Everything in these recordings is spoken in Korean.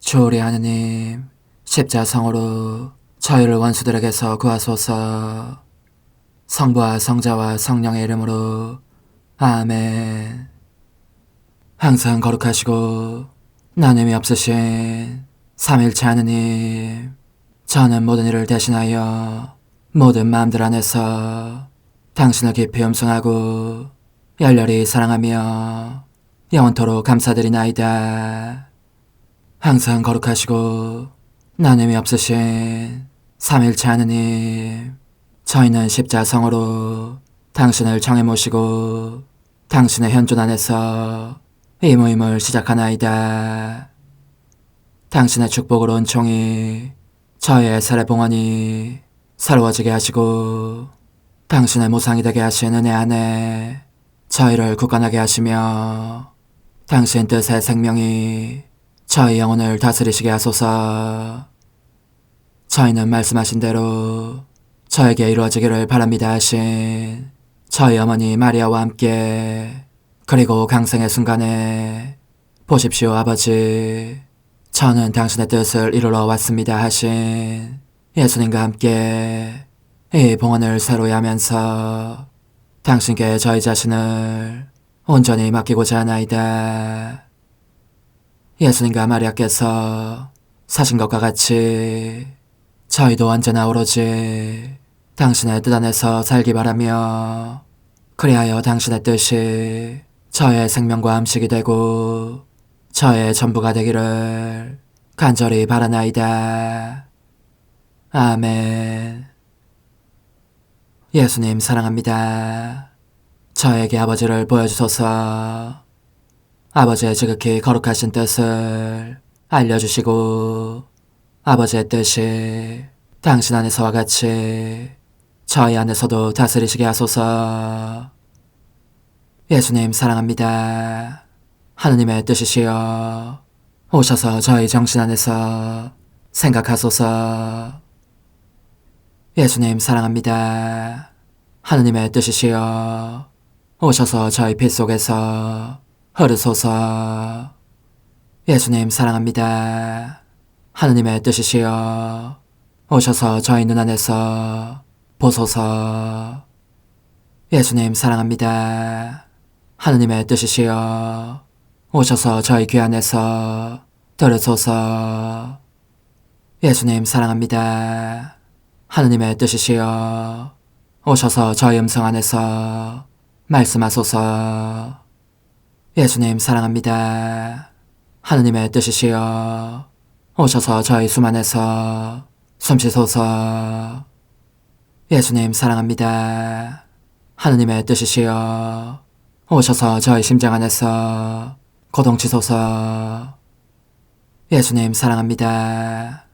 주오리 하느님, 십자성으로 저희를 원수들에게서 구하소서. 성부와 성자와 성령의 이름으로 아멘. 항상 거룩하시고 나눔이 없으신 삼일체 하느님, 저는 모든 일을 대신하여 모든 마음들 안에서 당신을 깊이 음성하고 열렬히 사랑하며 영원토록 감사드리나이다. 항상 거룩하시고 나눔이 없으신 삼일체 하느님, 저희는 십자성으로 당신을 정해 모시고 당신의 현존 안에서 이 모임을 시작하나이다. 당신의 축복으로 은총이 저희의 세례봉헌이 새로워지게 하시고 당신의 모상이 되게 하신 은혜 안에 저희를 굳건하게 하시며 당신 뜻의 생명이 저희 영혼을 다스리시게 하소서. 저희는 말씀하신 대로 저에게 이루어지기를 바랍니다 하신 저희 어머니 마리아와 함께, 그리고 강생의 순간에 보십시오 아버지, 저는 당신의 뜻을 이루러 왔습니다 하신 예수님과 함께 이 봉헌을 새로이 하면서 당신께 저희 자신을 온전히 맡기고자 하나이다. 예수님과 마리아께서 사신 것과 같이 저희도 언제나 오로지 당신의 뜻 안에서 살기 바라며, 그리하여 당신의 뜻이 저의 생명과 음식이 되고 저의 전부가 되기를 간절히 바라나이다. 아멘. 예수님 사랑합니다. 저에게 아버지를 보여주소서. 아버지의 지극히 거룩하신 뜻을 알려주시고 아버지의 뜻이 당신 안에서와 같이 저희 안에서도 다스리시게 하소서. 예수님 사랑합니다. 하느님의 뜻이시여 오셔서 저희 정신 안에서 생각하소서. 예수님 사랑합니다. 하느님의 뜻이시여 오셔서 저희 피 속에서 흐르소서. 예수님 사랑합니다. 하느님의 뜻이시여 오셔서 저희 눈 안에서 보소서. 예수님 사랑합니다. 하느님의 뜻이시여 오셔서 저희 귀 안에서 들으소서. 예수님 사랑합니다. 하느님의 뜻이시여 오셔서 저희 음성 안에서 말씀하소서. 예수님 사랑합니다. 하느님의 뜻이시여 오셔서 저희 숨 안에서 숨쉬소서. 예수님 사랑합니다. 하느님의 뜻이시여 오셔서 저희 심장 안에서 고동치소서. 예수님 사랑합니다.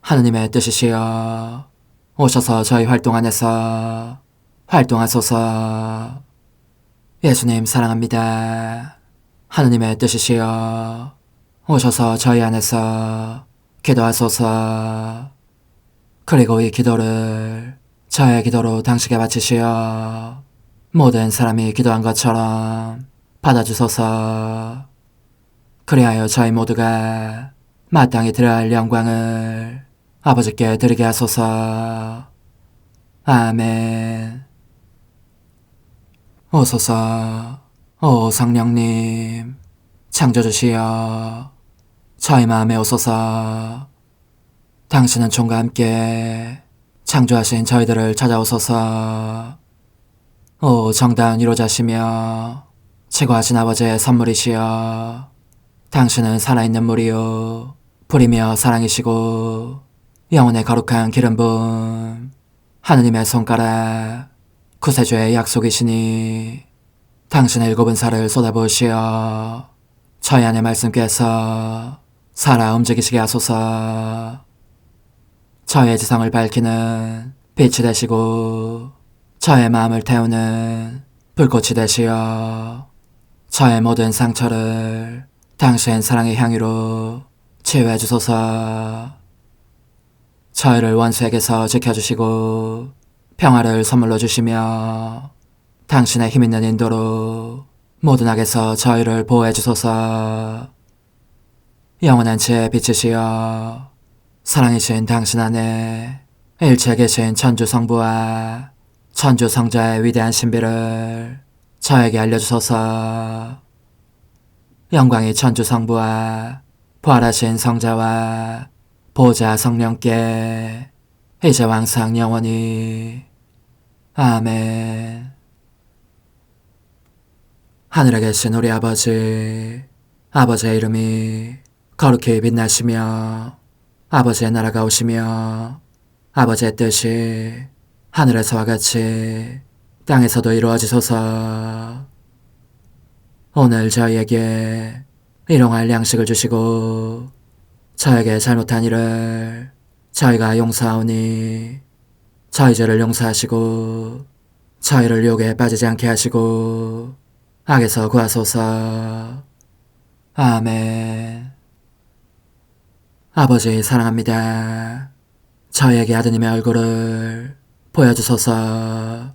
하느님의 뜻이시여 오셔서 저희 활동 안에서 활동하소서. 예수님 사랑합니다. 하느님의 뜻이시여 오셔서 저희 안에서 기도하소서. 그리고 이 기도를 저의 기도로 당신께 바치시어 모든 사람이 기도한 것처럼 받아주소서. 그리하여 저희 모두가 마땅히 드려야 할 영광을 아버지께 드리게 하소서. 아멘. 오소서. 오 성령님 창조주시여 저희 마음에 오소서. 당신은 총과 함께 창조하신 저희들을 찾아오소서. 오 정다운 위로자시며 최고하신 아버지의 선물이시여 당신은 살아있는 물이요 불이며 사랑이시고 영혼의 거룩한 기름 부음 하느님의 손가락 구세주의 약속이시니 당신의 일곱은 살을 쏟아부으시어 저희 안의 말씀께서 살아 움직이시게 하소서. 저의 지성을 밝히는 빛이 되시고 저의 마음을 태우는 불꽃이 되시어 저의 모든 상처를 당신 사랑의 향유로 치유해 주소서. 저희를 원수에게서 지켜주시고 평화를 선물로 주시며 당신의 힘있는 인도로 모든 악에서 저희를 보호해 주소서. 영원한 제 빛이시여 사랑이신 당신 안에 일체 계신 천주 성부와 천주 성자의 위대한 신비를 저에게 알려주소서. 영광이 천주 성부와 부활하신 성자와 보좌 성령께 이제와 항상 영원히 아멘. 하늘에 계신 우리 아버지, 아버지의 이름이 거룩히 빛나시며 아버지의 나라가 오시며 아버지의 뜻이 하늘에서와 같이 땅에서도 이루어지소서. 오늘 저희에게 일용할 양식을 주시고 저에게 잘못한 일을 저희가 용서하오니 저희 죄를 용서하시고 저희를 유혹에 빠지지 않게 하시고 악에서 구하소서. 아멘. 아버지 사랑합니다. 저희에게 아드님의 얼굴을 보여주소서.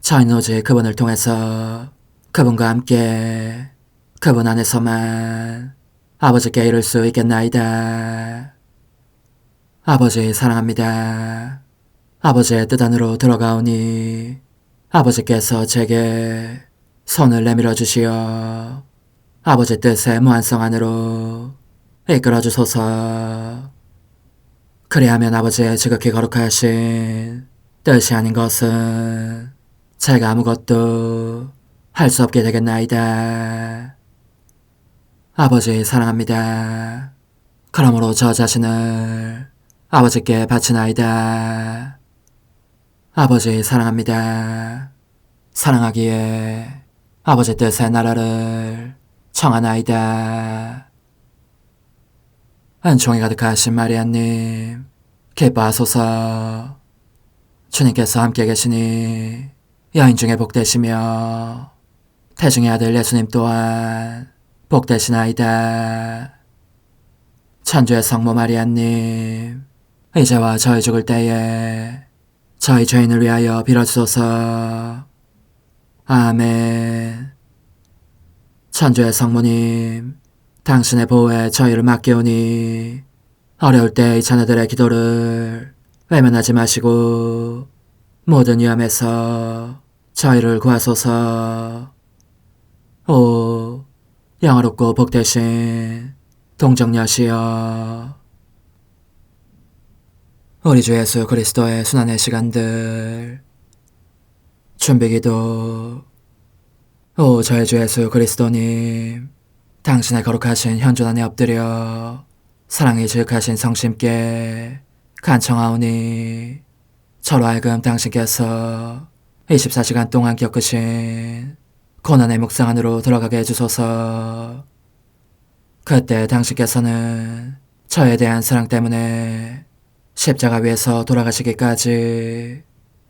저희는 오직 그분을 통해서 그분과 함께 그분 안에서만 아버지께 이룰 수 있겠나이다. 아버지 사랑합니다. 아버지의 뜻 안으로 들어가오니 아버지께서 제게 손을 내밀어 주시어 아버지 뜻의 무한성 안으로 이끌어 주소서. 그리하면 아버지의 지극히 거룩하신 뜻이 아닌 것은 제가 아무것도 할 수 없게 되겠나이다. 아버지 사랑합니다. 그러므로 저 자신을 아버지께 바치나이다. 아버지 사랑합니다. 사랑하기에 아버지 뜻의 나라를 청하나이다. 은총이 가득하신 마리아님, 기뻐하소서. 주님께서 함께 계시니 여인 중에 복되시며 태중의 아들 예수님 또한 복되시나이다. 천주의 성모 마리아님, 이제와 저희 죽을 때에 저희 죄인을 위하여 빌어주소서. 아멘. 천주의 성모님, 당신의 보호에 저희를 맡기오니 어려울 때 이 자녀들의 기도를 외면하지 마시고 모든 위험에서 저희를 구하소서. 오, 영화롭고 복되신 동정녀시여, 우리 주 예수 그리스도의 순환의 시간들 준비기도. 오 저희 주 예수 그리스도님, 당신의 거룩하신 현존 안에 엎드려 사랑이 지극하신 성심께 간청하오니 저로 하여금 당신께서 24시간 동안 겪으신 고난의 묵상 안으로 들어가게 해주소서. 그때 당신께서는 저에 대한 사랑 때문에 십자가 위에서 돌아가시기까지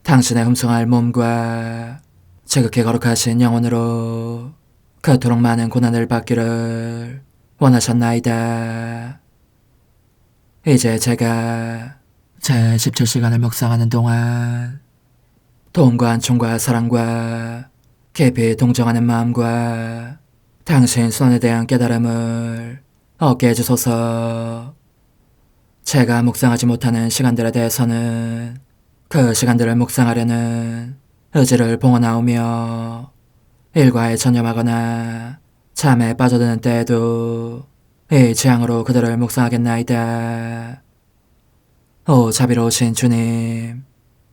당신의 흠숭할 몸과 지극히 거룩하신 영혼으로 그토록 많은 고난을 받기를 원하셨나이다. 이제 제가 제 17시간을 묵상하는 동안 도움과 안총과 사랑과 깊이 동정하는 마음과 당신 손에 대한 깨달음을 얻게 해주소서. 제가 묵상하지 못하는 시간들에 대해서는 그 시간들을 묵상하려는 의지를 봉헌하오며 일과에 전념하거나 잠에 빠져드는 때에도 이 재앙으로 그들을 묵상하겠나이다. 오 자비로우신 주님,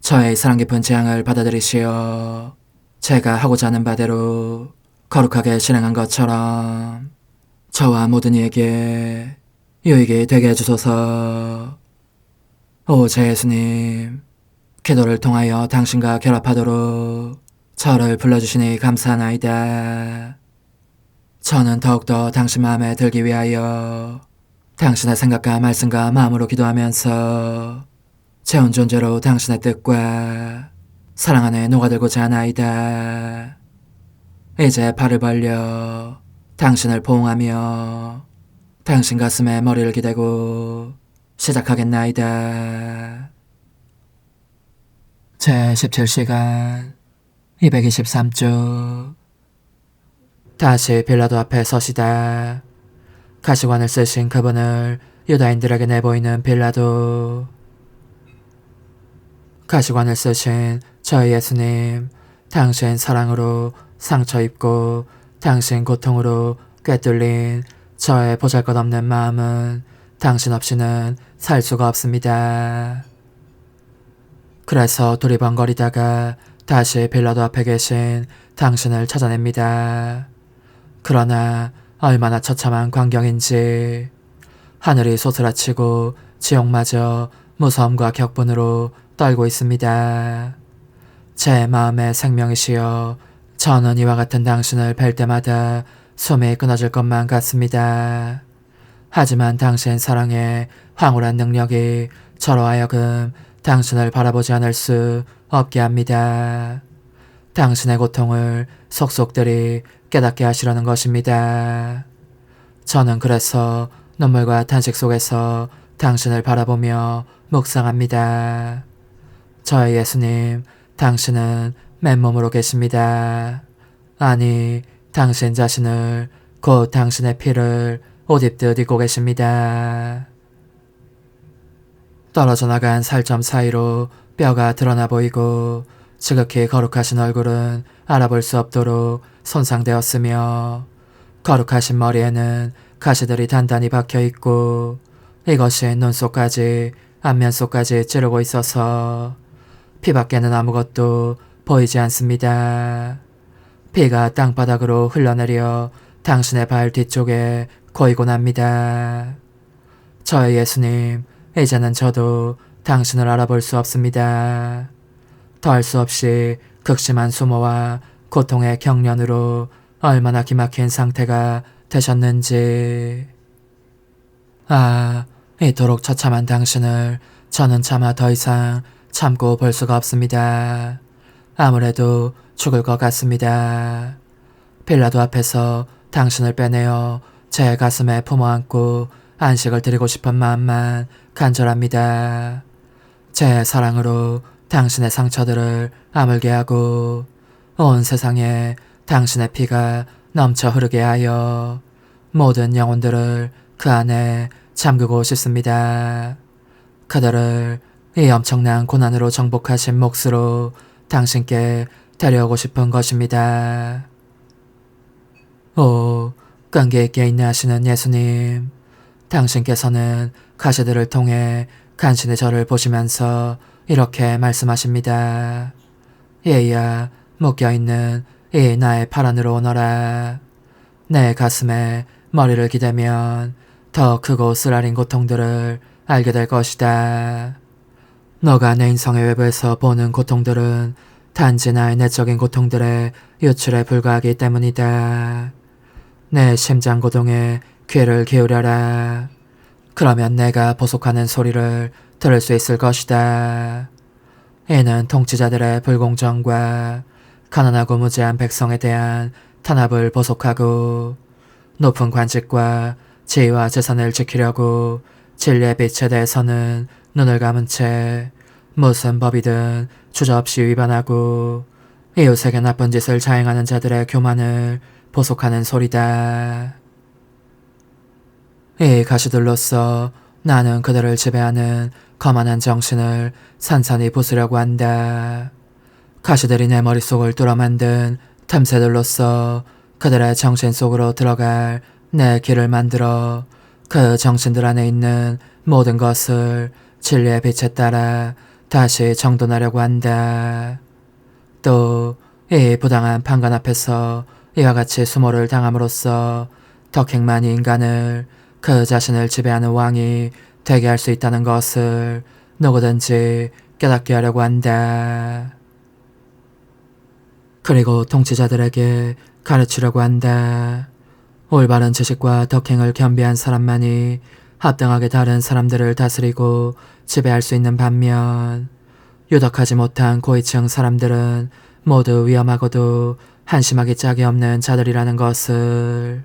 저의 사랑 깊은 재앙을 받아들이시어 제가 하고자 하는 바대로 거룩하게 실행한 것처럼 저와 모든 이에게 유익이 되게 해주소서. 오 제 예수님, 기도를 통하여 당신과 결합하도록 저를 불러주시니 감사하나이다. 저는 더욱더 당신 마음에 들기 위하여 당신의 생각과 말씀과 마음으로 기도하면서 제 온 존재로 당신의 뜻과 사랑 안에 녹아들고자 하나이다. 이제 발을 벌려 당신을 포옹하며 당신 가슴에 머리를 기대고 시작하겠나이다. 제 17시간 223주. 다시 빌라도 앞에 서시다. 가시관을 쓰신 그분을 유다인들에게 내보이는 빌라도. 가시관을 쓰신 저희 예수님, 당신 사랑으로 상처 입고 당신 고통으로 꿰뚫린 저의 보잘것없는 마음은 당신 없이는 살 수가 없습니다. 그래서 두리번거리다가 다시 빌라도 앞에 계신 당신을 찾아냅니다. 그러나 얼마나 처참한 광경인지 하늘이 소스라치고 지옥마저 무서움과 격분으로 떨고 있습니다. 제 마음의 생명이시여, 저는 이와 같은 당신을 뵐 때마다 숨이 끊어질 것만 같습니다. 하지만 당신 사랑의 황홀한 능력이 저로 하여금 당신을 바라보지 않을 수 없게 합니다. 당신의 고통을 속속들이 깨닫게 하시려는 것입니다. 저는 그래서 눈물과 탄식 속에서 당신을 바라보며 묵상합니다. 저의 예수님, 당신은 맨몸으로 계십니다. 아니, 당신 자신을, 곧 당신의 피를 옷 입듯 입고 계십니다. 떨어져 나간 살점 사이로 뼈가 드러나 보이고 지극히 거룩하신 얼굴은 알아볼 수 없도록 손상되었으며 거룩하신 머리에는 가시들이 단단히 박혀있고 이것이 눈속까지 안면속까지 찌르고 있어서 피밖에는 아무것도 보이지 않습니다. 피가 땅바닥으로 흘러내려 당신의 발 뒤쪽에 고이곤 합니다. 저의 예수님, 이제는 저도 당신을 알아볼 수 없습니다. 더할 수 없이 극심한 수모와 고통의 경련으로 얼마나 기막힌 상태가 되셨는지. 아, 이토록 처참한 당신을 저는 차마 더 이상 참고 볼 수가 없습니다. 아무래도 죽을 것 같습니다. 빌라도 앞에서 당신을 빼내어 제 가슴에 품어안고 안식을 드리고 싶은 마음만 간절합니다. 제 사랑으로 당신의 상처들을 아물게 하고 온 세상에 당신의 피가 넘쳐 흐르게 하여 모든 영혼들을 그 안에 잠그고 싶습니다. 그들을 이 엄청난 고난으로 정복하신 몫으로 당신께 데려오고 싶은 것입니다. 오, 끈기 있게 인내하시는 예수님, 당신께서는 가시들을 통해 간신히 저를 보시면서 이렇게 말씀하십니다. 얘야, 묶여있는 이 나의 팔 안으로 오너라. 내 가슴에 머리를 기대면 더 크고 쓰라린 고통들을 알게 될 것이다. 너가 내 인성의 외부에서 보는 고통들은 단지 나의 내적인 고통들의 유출에 불과하기 때문이다. 내 심장 고동에 귀를 기울여라. 그러면 내가 보속하는 소리를 들을 수 있을 것이다. 이는 통치자들의 불공정과 가난하고 무지한 백성에 대한 탄압을 보속하고 높은 관직과 지위와 재산을 지키려고 진리의 빛에 대해서는 눈을 감은 채 무슨 법이든 주저없이 위반하고 이웃에게 나쁜 짓을 자행하는 자들의 교만을 보속하는 소리다. 이 가시들로서 나는 그들을 지배하는 거만한 정신을 산산히 부수려고 한다. 가시들이 내 머릿속을 뚫어 만든 틈새들로서 그들의 정신 속으로 들어갈 내 길을 만들어 그 정신들 안에 있는 모든 것을 진리의 빛에 따라 다시 정돈하려고 한다. 또 이 부당한 판관 앞에서 이와 같이 수모를 당함으로써 덕행만이 인간을 그 자신을 지배하는 왕이 되게 할 수 있다는 것을 누구든지 깨닫게 하려고 한다. 그리고 통치자들에게 가르치려고 한다. 올바른 지식과 덕행을 겸비한 사람만이 합당하게 다른 사람들을 다스리고 지배할 수 있는 반면 유덕하지 못한 고위층 사람들은 모두 위험하고도 한심하기 짝이 없는 자들이라는 것을.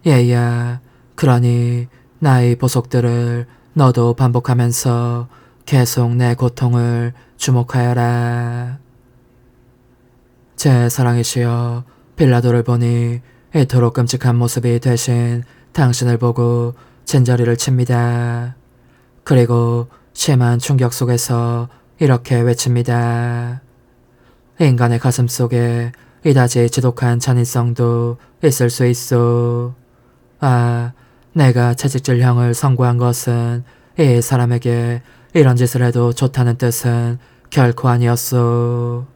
얘야, 그러니 나의 보속들을 너도 반복하면서 계속 내 고통을 주목하여라. 제 사랑이시여, 빌라도를 보니 이토록 끔찍한 모습이 되신 당신을 보고 진저리를 칩니다. 그리고 심한 충격 속에서 이렇게 외칩니다. 인간의 가슴 속에 이다지 지독한 잔인성도 있을 수 있어. 아, 내가 채찍질형을 선고한 것은 이 사람에게 이런 짓을 해도 좋다는 뜻은 결코 아니었어.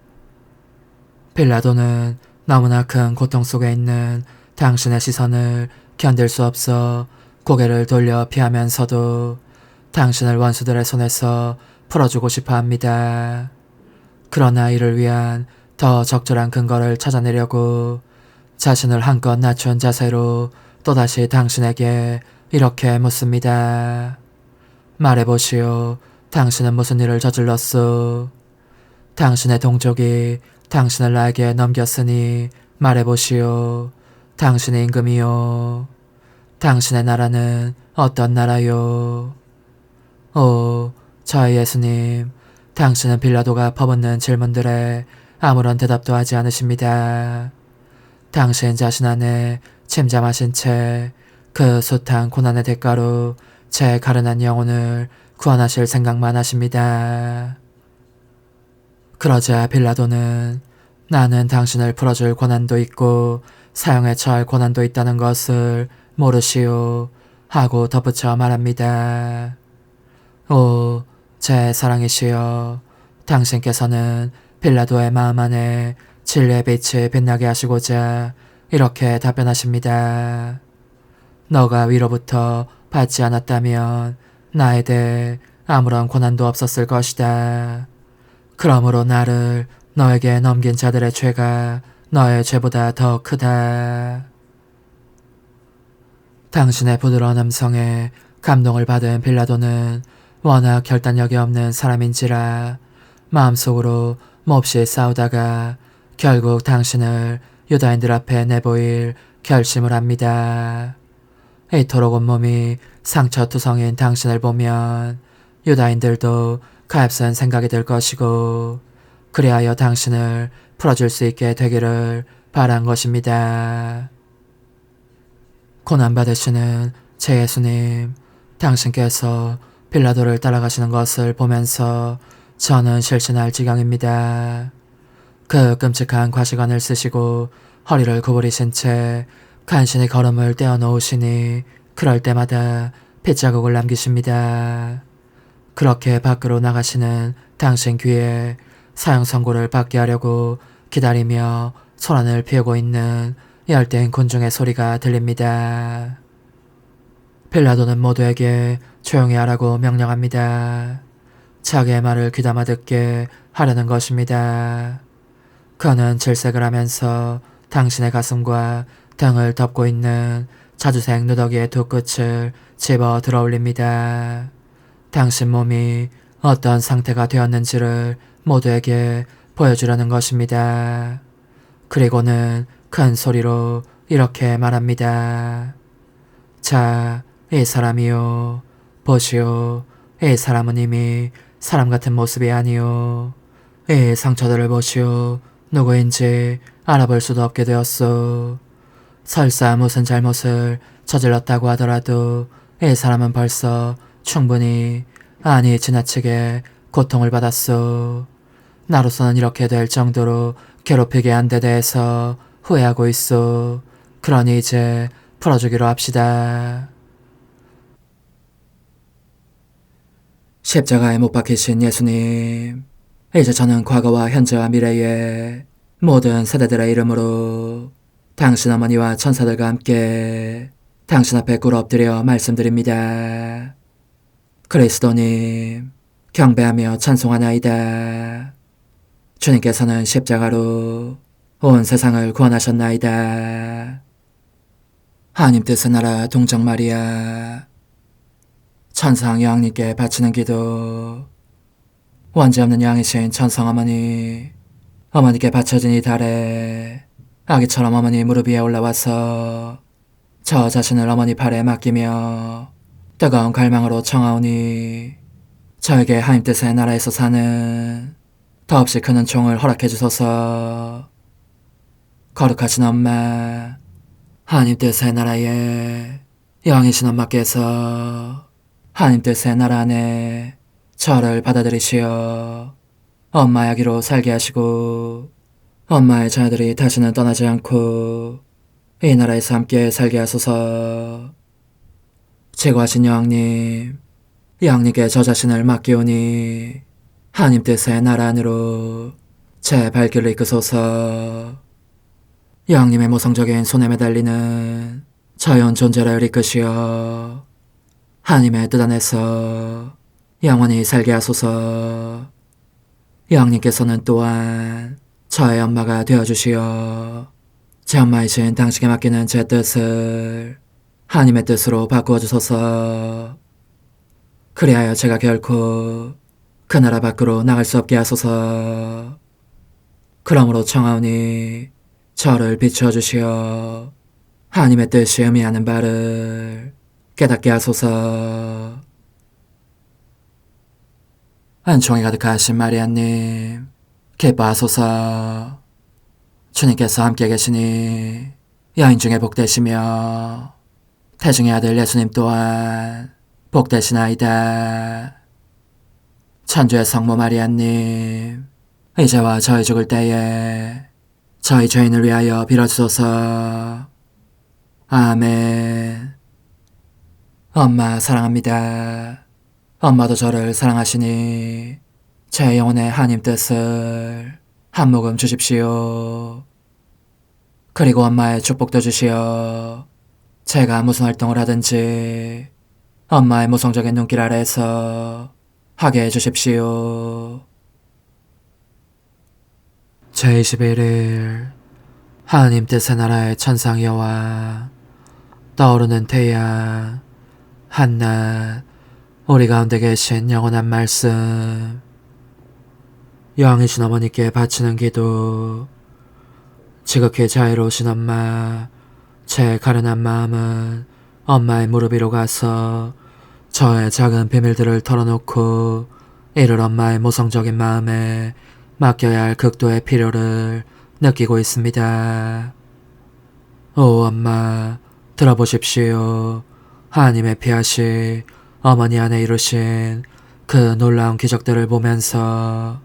빌라도는 너무나 큰 고통 속에 있는 당신의 시선을 견딜 수 없어 고개를 돌려 피하면서도 당신을 원수들의 손에서 풀어주고 싶어 합니다. 그러나 이를 위한 더 적절한 근거를 찾아내려고 자신을 한껏 낮춘 자세로 또다시 당신에게 이렇게 묻습니다. 말해보시오. 당신은 무슨 일을 저질렀소? 당신의 동족이 당신을 나에게 넘겼으니 말해보시오. 당신의 임금이요. 당신의 나라는 어떤 나라요? 오, 저희 예수님, 당신은 빌라도가 퍼붓는 질문들에 아무런 대답도 하지 않으십니다. 당신 자신 안에 침잠하신 채 그 숱한 고난의 대가로 제 가련한 영혼을 구원하실 생각만 하십니다. 그러자 빌라도는 나는 당신을 풀어줄 권한도 있고 사형에 처할 권한도 있다는 것을 모르시오 하고 덧붙여 말합니다. 오, 제 사랑이시여, 당신께서는 빌라도의 마음 안에 진리의 빛이 빛나게 하시고자 이렇게 답변하십니다. 너가 위로부터 받지 않았다면 나에 대해 아무런 권한도 없었을 것이다. 그러므로 나를 너에게 넘긴 자들의 죄가 너의 죄보다 더 크다. 당신의 부드러운 음성에 감동을 받은 빌라도는 워낙 결단력이 없는 사람인지라 마음속으로 몹시 싸우다가 결국 당신을 유다인들 앞에 내보일 결심을 합니다. 이토록 온몸이 상처투성인 당신을 보면 유다인들도 가엾은 생각이 들 것이고 그리하여 당신을 풀어줄 수 있게 되기를 바란 것입니다. 고난받으시는 제 예수님, 당신께서 빌라도를 따라가시는 것을 보면서 저는 실신할 지경입니다. 그 끔찍한 과시관을 쓰시고 허리를 구부리신 채 간신히 걸음을 떼어놓으시니 그럴 때마다 핏자국을 남기십니다. 그렇게 밖으로 나가시는 당신 귀에 사형 선고를 받게 하려고 기다리며 소란을 피우고 있는 열띤 군중의 소리가 들립니다. 빌라도는 모두에게 조용히 하라고 명령합니다. 자기의 말을 귀담아 듣게 하려는 것입니다. 그는 질색을 하면서 당신의 가슴과 등을 덮고 있는 자주색 누더기의 두 끝을 집어 들어올립니다. 당신 몸이 어떤 상태가 되었는지를 모두에게 보여주려는 것입니다. 그리고는 큰 소리로 이렇게 말합니다. 자, 이 사람이요. 보시오. 이 사람은 이미 사람 같은 모습이 아니오. 이 상처들을 보시오. 누구인지 알아볼 수도 없게 되었소. 설사 무슨 잘못을 저질렀다고 하더라도 이 사람은 벌써 충분히, 아니 지나치게 고통을 받았소. 나로서는 이렇게 될 정도로 괴롭히게 한 데 대해서 후회하고 있소. 그러니 이제 풀어주기로 합시다. 십자가에 못 박히신 예수님, 이제 저는 과거와 현재와 미래의 모든 세대들의 이름으로 당신 어머니와 천사들과 함께 당신 앞에 꿇어 엎드려 말씀드립니다. 그리스도님, 경배하며 찬송하나이다. 주님께서는 십자가로 온 세상을 구원하셨나이다. 하나님 뜻의 나라 동정 마리아, 천상 여왕님께 바치는 기도. 원죄 없는 양이신 천상 어머니, 어머니께 바쳐진 이 달에 아기처럼 어머니 무릎 위에 올라와서 저 자신을 어머니 팔에 맡기며 뜨거운 갈망으로 청하오니 저에게 하나님 뜻의 나라에서 사는 더없이 크는 종을 허락해 주소서. 거룩하신 엄마, 하나님 뜻의 나라에 영이신 엄마께서 하나님 뜻의 나라 안에 저를 받아들이시어 엄마 아기로 살게 하시고 엄마의 자녀들이 다시는 떠나지 않고 이 나라에서 함께 살게 하소서. 제거하신 여왕님, 여왕님께 저 자신을 맡기오니 하나님 뜻의 나라 안으로 제 발길을 이끄소서. 여왕님의 모성적인 손에 매달리는 자연 존재를 이끄시어 하나님의 뜻 안에서 영원히 살게 하소서. 여왕님께서는 또한 저의 엄마가 되어주시어 제 엄마이신 당신께 맡기는 제 뜻을 하나님의 뜻으로 바꾸어 주소서. 그리하여 제가 결코 그 나라 밖으로 나갈 수 없게 하소서. 그러므로 청하오니 저를 비추어 주시어 하나님의 뜻이 의미하는 바를 깨닫게 하소서. 은총이 가득하신 마리아님, 기뻐하소서. 주님께서 함께 계시니 여인 중에 복되시며 태중의 아들 예수님 또한 복되시나이다. 천주의 성모 마리아님, 이제와 저희 죽을 때에 저희 죄인을 위하여 빌어주소서. 아멘. 엄마 사랑합니다. 엄마도 저를 사랑하시니 제 영혼의 하나님 뜻을 한 모금 주십시오. 그리고 엄마의 축복도 주시어 제가 무슨 활동을 하든지 엄마의 모성적인 눈길 아래에서 하게 해주십시오. 제21일 하나님 뜻의 나라의 천상여와 떠오르는 태양 한낮 우리 가운데 계신 영원한 말씀 여왕이신 어머니께 바치는 기도. 지극히 자애로우신 엄마, 제 가련한 마음은 엄마의 무릎 위로 가서 저의 작은 비밀들을 털어놓고 이를 엄마의 모성적인 마음에 맡겨야 할 극도의 필요를 느끼고 있습니다. 오 엄마, 들어보십시오. 하나님의 피하시 어머니 안에 이루신 그 놀라운 기적들을 보면서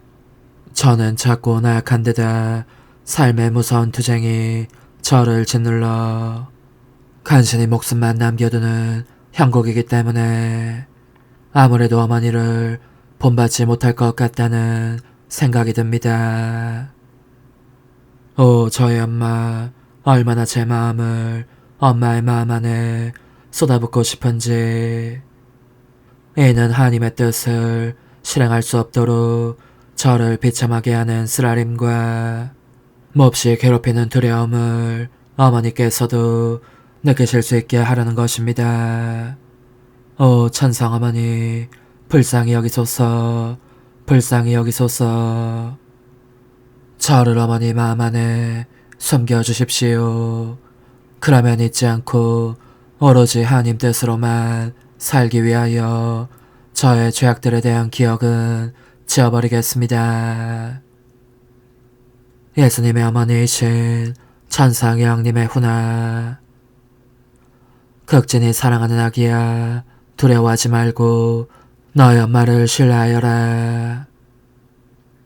저는 작고 나약한 데다 삶의 무서운 투쟁이 저를 짓눌러 간신히 목숨만 남겨두는 형국이기 때문에 아무래도 어머니를 본받지 못할 것 같다는 생각이 듭니다. 오 저의 엄마, 얼마나 제 마음을 엄마의 마음 안에 쏟아붓고 싶은지. 이는 하나님의 뜻을 실행할 수 없도록 저를 비참하게 하는 쓰라림과 몹시 괴롭히는 두려움을 어머니께서도 느끼실 수 있게 하려는 것입니다. 오 천상 어머니, 불쌍히 여기소서, 불쌍히 여기소서. 저를 어머니 마음 안에 숨겨주십시오. 그러면 잊지 않고 오로지 하나님 뜻으로만 살기 위하여 저의 죄악들에 대한 기억은 지워버리겠습니다. 예수님의 어머니이신 천상 여왕님의 훈아, 극진히 사랑하는 아기야, 두려워하지 말고 너의 엄마를 신뢰하여라.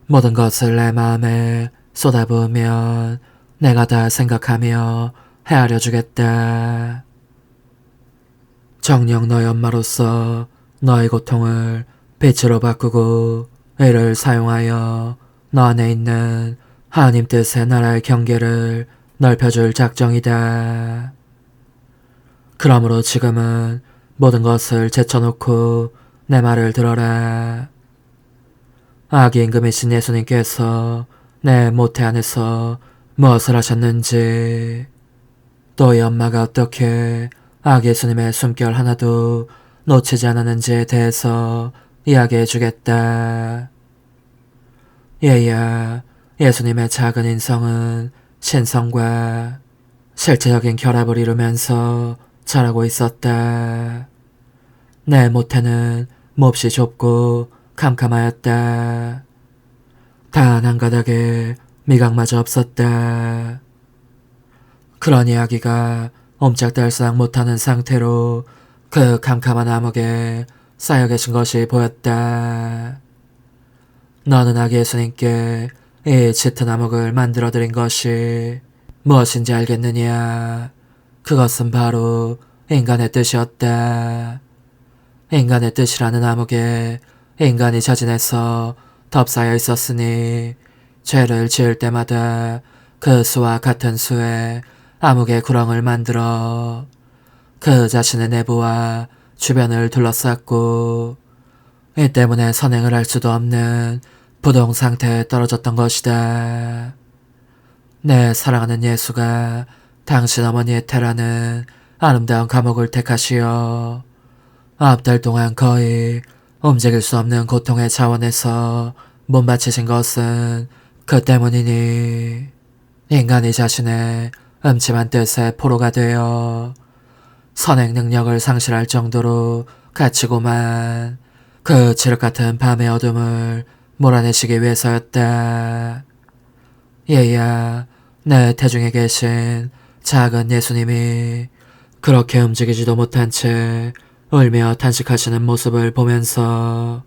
모든 것을 내 마음에 쏟아부으면 내가 다 생각하며 헤아려 주겠다. 정녕 너의 엄마로서 너의 고통을 빛으로 바꾸고 이를 사용하여 너 안에 있는 하나님 뜻의 나라의 경계를 넓혀줄 작정이다. 그러므로 지금은 모든 것을 제쳐놓고 내 말을 들어라. 아기 임금이신 예수님께서 내 모태 안에서 무엇을 하셨는지, 너희 엄마가 어떻게 아기 예수님의 숨결 하나도 놓치지 않았는지에 대해서 이야기해 주겠다. 얘야, 예수님의 작은 인성은 신성과 실체적인 결합을 이루면서 자라고 있었다. 내 모태는 몹시 좁고 캄캄하였다. 단 한 가닥에 미각마저 없었다. 그러니 아기가 옴짝달싹 못하는 상태로 그 캄캄한 암흑에 쌓여 계신 것이 보였다. 너는 아기 예수님께 이 짙은 암흑을 만들어드린 것이 무엇인지 알겠느냐? 그것은 바로 인간의 뜻이었다. 인간의 뜻이라는 암흑에 인간이 자진해서 덮싸여 있었으니 죄를 지을 때마다 그 수와 같은 수에 암흑의 구렁을 만들어 그 자신의 내부와 주변을 둘러쌌고 이 때문에 선행을 할 수도 없는 부동 상태에 떨어졌던 것이다. 내 사랑하는 예수가 당신 어머니의 태라는 아름다운 감옥을 택하시어 9달 동안 거의 움직일 수 없는 고통의 자원에서 몸바치신 것은 그 때문이니 인간이 자신의 음침한 뜻에 포로가 되어 선행 능력을 상실할 정도로 갇히고만 그 칠흑같은 밤의 어둠을 몰아내시기 위해서였다. 얘야, 내 태중에 계신 작은 예수님이 그렇게 움직이지도 못한 채 울며 탄식하시는 모습을 보면서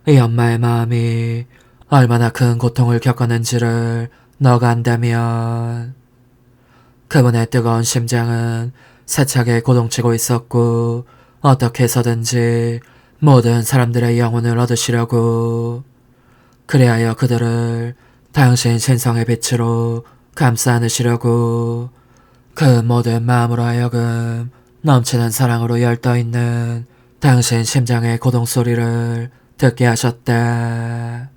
이 엄마의 마음이 얼마나 큰 고통을 겪었는지를 너가 안다면 그분의 뜨거운 심장은 세차게 고동치고 있었고 어떻게 해서든지 모든 사람들의 영혼을 얻으시려고 그리하여 그들을 당신 신성의 빛으로 감싸 안으시려고 그 모든 마음으로 하여금 넘치는 사랑으로 열떠있는 당신 심장의 고동소리를 듣게 하셨다.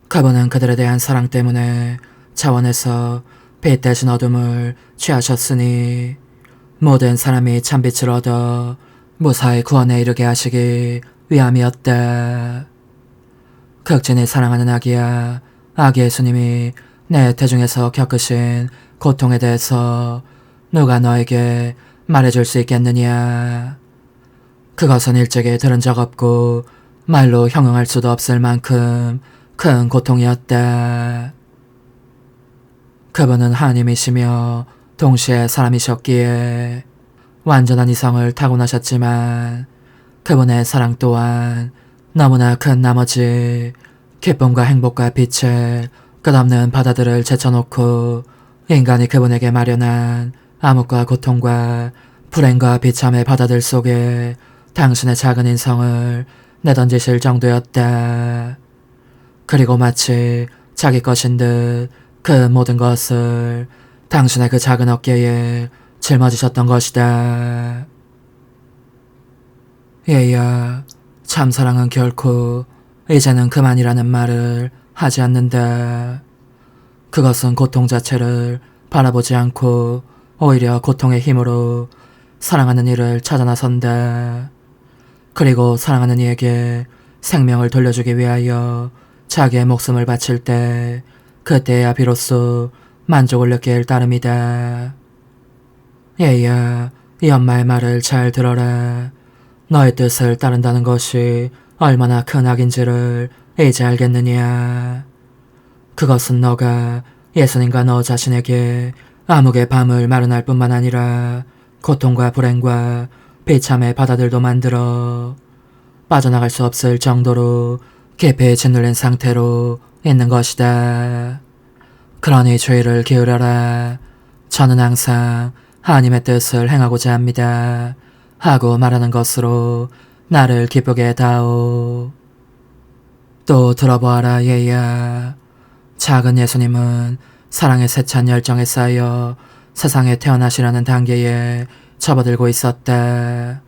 그분은 그들에 대한 사랑 때문에 차원에서 빛 대신 어둠을 취하셨으니 모든 사람이 참빛을 얻어 무사히 구원에 이르게 하시기 위함이었다. 극진히 사랑하는 아기야, 아기 예수님이 내 태중에서 겪으신 고통에 대해서 누가 너에게 말해줄 수 있겠느냐? 그것은 일찍이 들은 적 없고 말로 형용할 수도 없을 만큼 큰 고통이었다. 그분은 하나님이시며 동시에 사람이셨기에 완전한 이성을 타고나셨지만 그분의 사랑 또한 너무나 큰 나머지 기쁨과 행복과 빛의 끝없는 바다들을 제쳐놓고 인간이 그분에게 마련한 암흑과 고통과 불행과 비참의 바다들 속에 당신의 작은 인성을 내던지실 정도였다. 그리고 마치 자기 것인 듯 그 모든 것을 당신의 그 작은 어깨에 짊어지셨던 것이다. 얘야, 참사랑은 결코 이제는 그만이라는 말을 하지 않는다. 그것은 고통 자체를 바라보지 않고 오히려 고통의 힘으로 사랑하는 이를 찾아 나선다. 그리고 사랑하는 이에게 생명을 돌려주기 위하여 자기의 목숨을 바칠 때 그때야 비로소 만족을 느낄 따름이다. 얘야, 이 엄마의 말을 잘 들어라. 너의 뜻을 따른다는 것이 얼마나 큰 악인지를 이제 알겠느냐. 그것은 너가 예수님과 너 자신에게 암흑의 밤을 마련할 뿐만 아니라 고통과 불행과 비참의 바다들도 만들어 빠져나갈 수 없을 정도로 깊이 짓눌린 상태로 있는 것이다. 그러니 주의를 기울여라. 저는 항상 하나님의 뜻을 행하고자 합니다. 하고 말하는 것으로 나를 기쁘게 다오. 또 들어보아라 얘야. 작은 예수님은 사랑의 세찬 열정에 쌓여 세상에 태어나시라는 단계에 접어들고 있었다.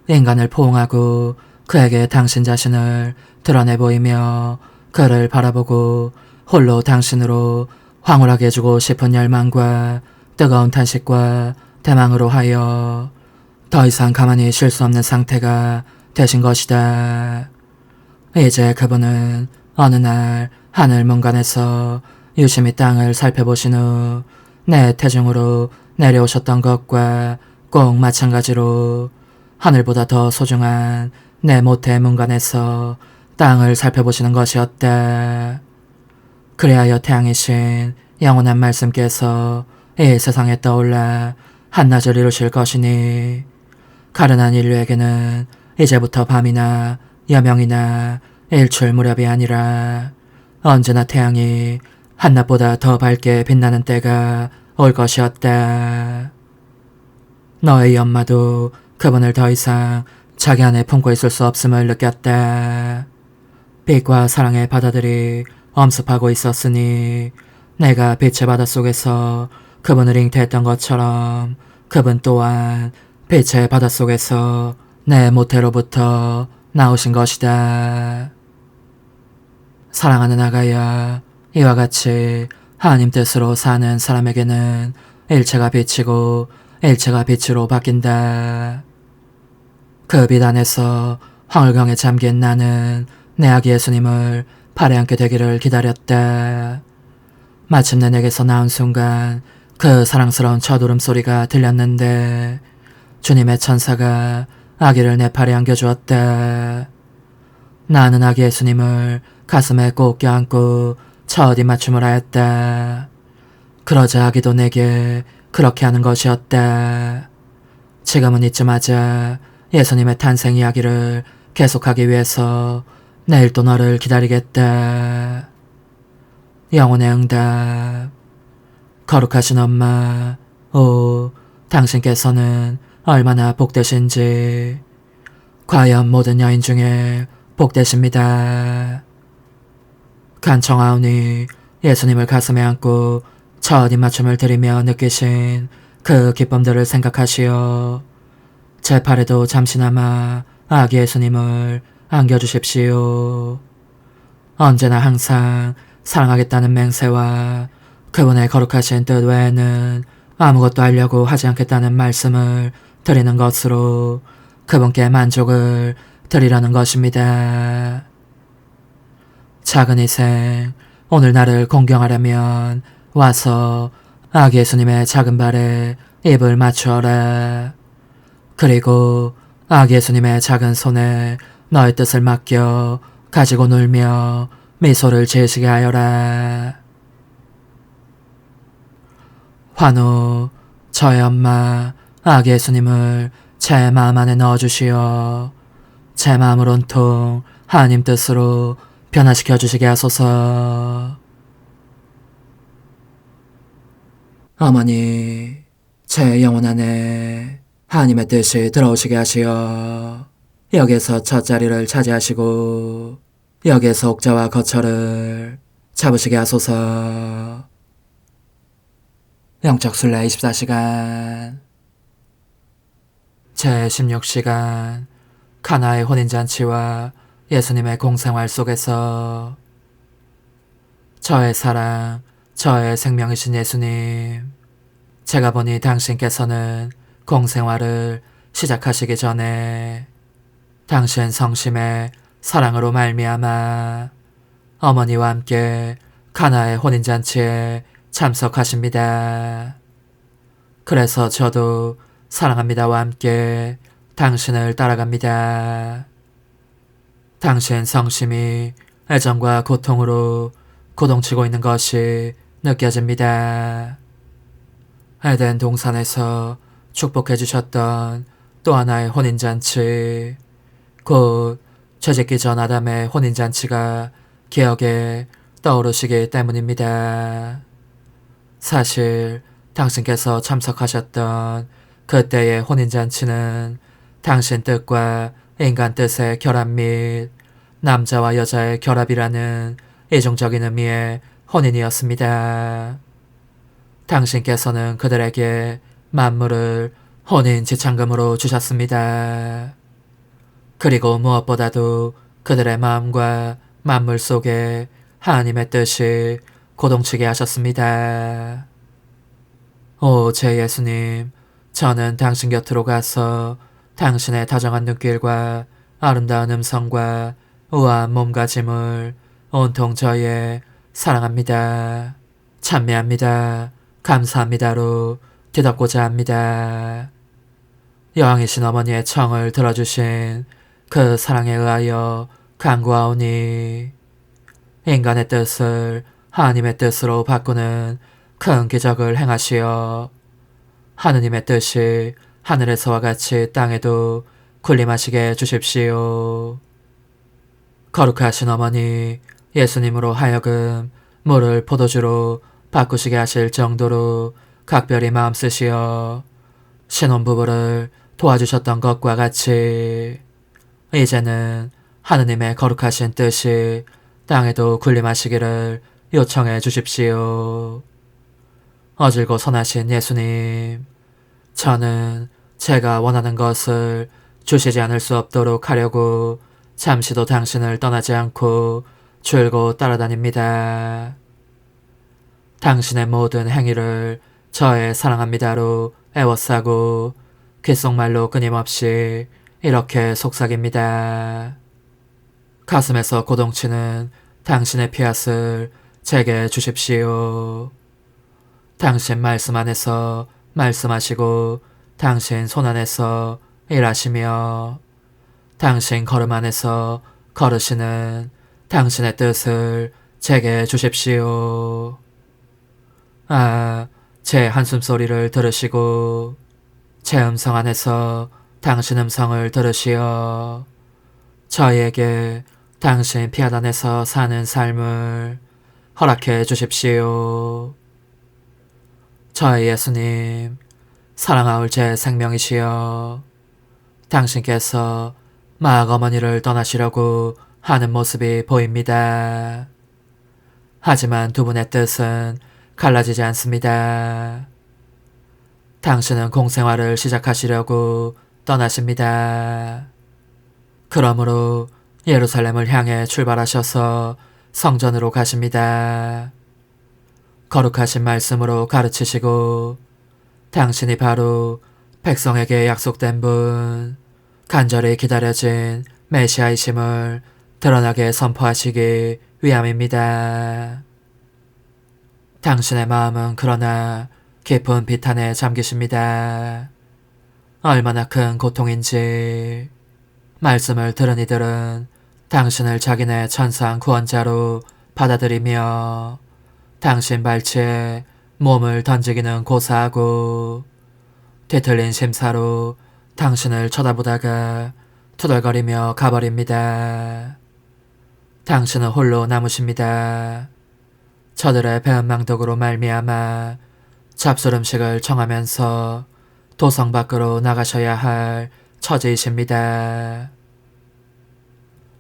인간을 포옹하고 그에게 당신 자신을 드러내 보이며 그를 바라보고 홀로 당신으로 황홀하게 해주고 싶은 열망과 뜨거운 탄식과 대망으로 하여 더 이상 가만히 쉴 수 없는 상태가 되신 것이다. 이제 그분은 어느 날 하늘 문간에서 유심히 땅을 살펴보신 후 내 태중으로 내려오셨던 것과 꼭 마찬가지로 하늘보다 더 소중한 내 모태의 문간에서 땅을 살펴보시는 것이었다. 그리하여 태양이신 영원한 말씀께서 이 세상에 떠올라 한낮을 이루실 것이니 가련한 인류에게는 이제부터 밤이나 여명이나 일출 무렵이 아니라 언제나 태양이 한낮보다 더 밝게 빛나는 때가 올 것이었다. 너의 엄마도 그분을 더 이상 자기 안에 품고 있을 수 없음을 느꼈다. 빛과 사랑의 바다들이 엄습하고 있었으니 내가 빛의 바닷속에서 그분을 잉태했던 것처럼 그분 또한 빛의 바닷속에서 내 모태로부터 나오신 것이다. 사랑하는 아가야, 이와 같이 하나님 뜻으로 사는 사람에게는 일체가 빛이고 일체가 빛으로 바뀐다. 그 빛 안에서 황홀경에 잠긴 나는 내 아기 예수님을 팔에 안게 되기를 기다렸다. 마침내 내게서 나온 순간 그 사랑스러운 첫 울음소리가 들렸는데 주님의 천사가 아기를 내 팔에 안겨주었다. 나는 아기 예수님을 가슴에 꼭 껴안고 첫 입맞춤을 하였다. 그러자 아기도 내게 그렇게 하는 것이었다. 지금은 이쯤하자 예수님의 탄생 이야기를 계속하기 위해서 내일 또 너를 기다리겠다. 영혼의 응답. 거룩하신 엄마, 오, 당신께서는 얼마나 복되신지. 과연 모든 여인 중에 복되십니다. 간청하오니 예수님을 가슴에 안고 첫 입맞춤을 드리며 느끼신 그 기쁨들을 생각하시어 제 팔에도 잠시나마 아기 예수님을 안겨주십시오. 언제나 항상 사랑하겠다는 맹세와 그분의 거룩하신 뜻 외에는 아무것도 하려고 하지 않겠다는 말씀을 드리는 것으로 그분께 만족을 드리려는 것입니다. 작은 희생, 오늘 나를 공경하려면 와서 아기 예수님의 작은 발에 입을 맞추어라. 그리고 아기 예수님의 작은 손에 너의 뜻을 맡겨 가지고 놀며 미소를 지으시게 하여라. 환호, 저의 엄마 아기 예수님을 제 마음 안에 넣어주시어 제 마음을 온통 하나님 뜻으로 변화시켜 주시게 하소서. 어머니, 제 영혼 안에 하나님의 뜻이 들어오시게 하시어 여기에서 첫 자리를 차지하시고 여기에서 옥자와 거처를 잡으시게 하소서. 영적 순례 24시간 제16시간 카나의 혼인잔치와 예수님의 공생활 속에서 저의 사랑, 저의 생명이신 예수님, 제가 보니 당신께서는 공생활을 시작하시기 전에 당신 성심의 사랑으로 말미암아 어머니와 함께 카나의 혼인잔치에 참석하십니다. 그래서 저도 사랑합니다와 함께 당신을 따라갑니다. 당신 성심이 애정과 고통으로 고동치고 있는 것이 느껴집니다. 에덴 동산에서 축복해 주셨던 또 하나의 혼인잔치, 곧 죄짓기 전 아담의 혼인잔치가 기억에 떠오르시기 때문입니다. 사실 당신께서 참석하셨던 그때의 혼인잔치는 당신 뜻과 인간 뜻의 결합 및 남자와 여자의 결합이라는 이중적인 의미의 혼인이었습니다. 당신께서는 그들에게 만물을 혼인 지참금으로 주셨습니다. 그리고 무엇보다도 그들의 마음과 만물 속에 하나님의 뜻이 고동치게 하셨습니다. 오, 제 예수님, 저는 당신 곁으로 가서 당신의 다정한 눈길과 아름다운 음성과 우아한 몸가짐을 온통 저의 사랑합니다, 찬미합니다, 감사합니다로 뒤덮고자 합니다. 여왕이신 어머니의 청을 들어주신 그 사랑에 의하여 간구하오니 인간의 뜻을 하나님의 뜻으로 바꾸는 큰 기적을 행하시어 하느님의 뜻이 하늘에서와 같이 땅에도 군림하시게 해주십시오. 거룩하신 어머니 예수님으로 하여금 물을 포도주로 바꾸시게 하실 정도로 각별히 마음 쓰시어 신혼부부를 도와주셨던 것과 같이 이제는 하느님의 거룩하신 뜻이 땅에도 군림하시기를 요청해 주십시오. 어질고 선하신 예수님, 저는 제가 원하는 것을 주시지 않을 수 없도록 하려고 잠시도 당신을 떠나지 않고 줄곧 따라다닙니다. 당신의 모든 행위를 저의 사랑합니다로 애워싸고 귓속말로 끊임없이 이렇게 속삭입니다. 가슴에서 고동치는 당신의 피앗을 제게 주십시오. 당신 말씀 안에서 말씀하시고 당신 손 안에서 일하시며 당신 걸음 안에서 걸으시는 당신의 뜻을 제게 주십시오. 제 한숨소리를 들으시고 제 음성 안에서 당신 음성을 들으시어 저희에게 당신 피앗 안에서 사는 삶을 허락해 주십시오. 저희 예수님, 사랑하올 제 생명이시여 당신께서 마악 어머니를 떠나시려고 하는 모습이 보입니다. 하지만 두 분의 뜻은 갈라지지 않습니다. 당신은 공생활을 시작하시려고 떠나십니다. 그러므로 예루살렘을 향해 출발하셔서 성전으로 가십니다. 거룩하신 말씀으로 가르치시고 당신이 바로 백성에게 약속된 분, 간절히 기다려진 메시아이심을 드러나게 선포하시기 위함입니다. 당신의 마음은 그러나 깊은 비탄에 잠기십니다. 얼마나 큰 고통인지 말씀을 들은 이들은 당신을 자기네 천상 구원자로 받아들이며 당신 발치에 몸을 던지기는 고사하고 뒤틀린 심사로 당신을 쳐다보다가 투덜거리며 가버립니다. 당신은 홀로 남으십니다. 저들의 배은망덕으로 말미암아 잡술음식을 청하면서 도성 밖으로 나가셔야 할 처지이십니다.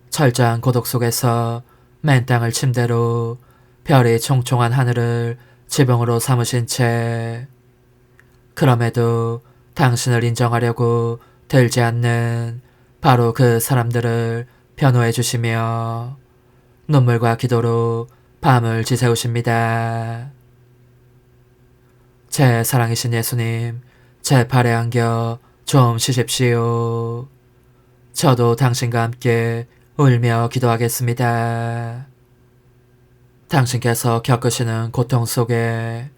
철저한 고독 속에서 맨 땅을 침대로 별이 총총한 하늘을 지붕으로 삼으신 채 그럼에도 당신을 인정하려고 들지 않는 바로 그 사람들을 변호해 주시며 눈물과 기도로 밤을 지새우십니다. 제 사랑이신 예수님, 제 발에 안겨 좀 쉬십시오. 저도 당신과 함께 울며 기도하겠습니다. 당신께서 겪으시는 고통 속에,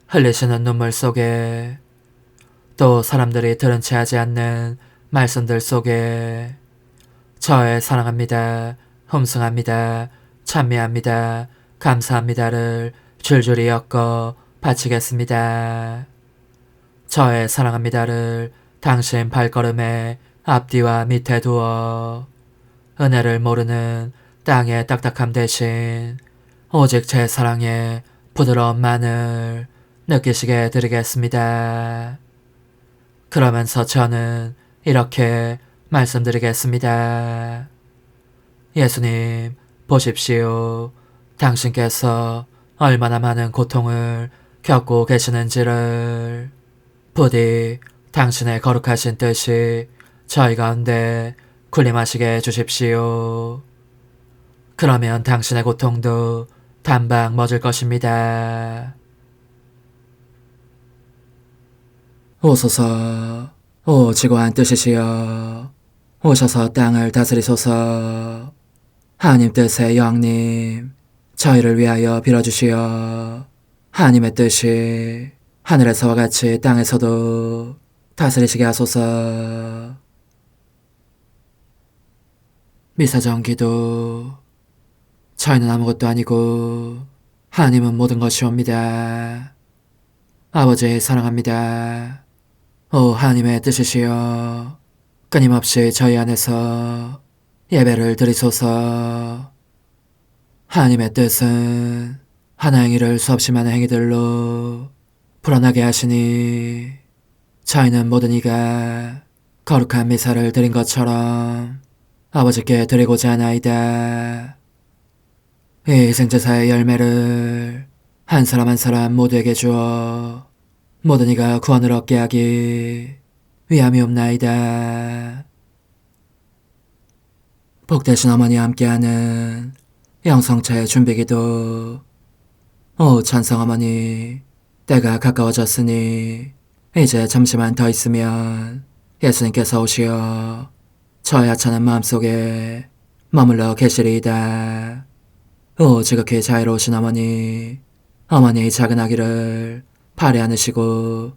흘리시는 눈물 속에, 또 사람들이 들은 채 하지 않는 말씀들 속에 저의 사랑합니다, 흠숭합니다, 찬미합니다, 감사합니다를 줄줄이 엮어 바치겠습니다. 저의 사랑합니다를 당신 발걸음에 앞뒤와 밑에 두어 은혜를 모르는 땅의 딱딱함 대신 오직 제 사랑의 부드러움만을 느끼시게 드리겠습니다. 그러면서 저는 이렇게 말씀드리겠습니다. 예수님, 보십시오. 당신께서 얼마나 많은 고통을 겪고 계시는지를. 부디 당신의 거룩하신 뜻이 저희 가운데 군림하시게 해주십시오. 그러면 당신의 고통도 단박 멎을 것입니다. 오소서, 오 지고한 뜻이시여, 오셔서 땅을 다스리소서. 하나님 뜻의 여왕님, 저희를 위하여 빌어주시어 하나님의 뜻이 하늘에서와 같이 땅에서도 다스리시게 하소서. 미사정 기도. 저희는 아무것도 아니고 하나님은 모든 것이옵니다. 아버지 사랑합니다. 오 하나님의 뜻이시여 끊임없이 저희 안에서 예배를 드리소서. 하나님의 뜻은 하나 행위를 수없이 많은 행위들로 불어나게 하시니 저희는 모든 이가 거룩한 미사를 드린 것처럼 아버지께 드리고자 하나이다. 이 희생제사의 열매를 한 사람 한 사람 모두에게 주어 모든 이가 구원을 얻게 하기 위함이옵나이다. 복되신 어머니와 함께하는 영성차의 준비기도. 오 찬성 어머니, 때가 가까워졌으니 이제 잠시만 더 있으면 예수님께서 오시어 저의 하찮은 마음속에 머물러 계시리이다. 오 지극히 자유로우신 어머니, 어머니의 작은 아기를 팔에 안으시고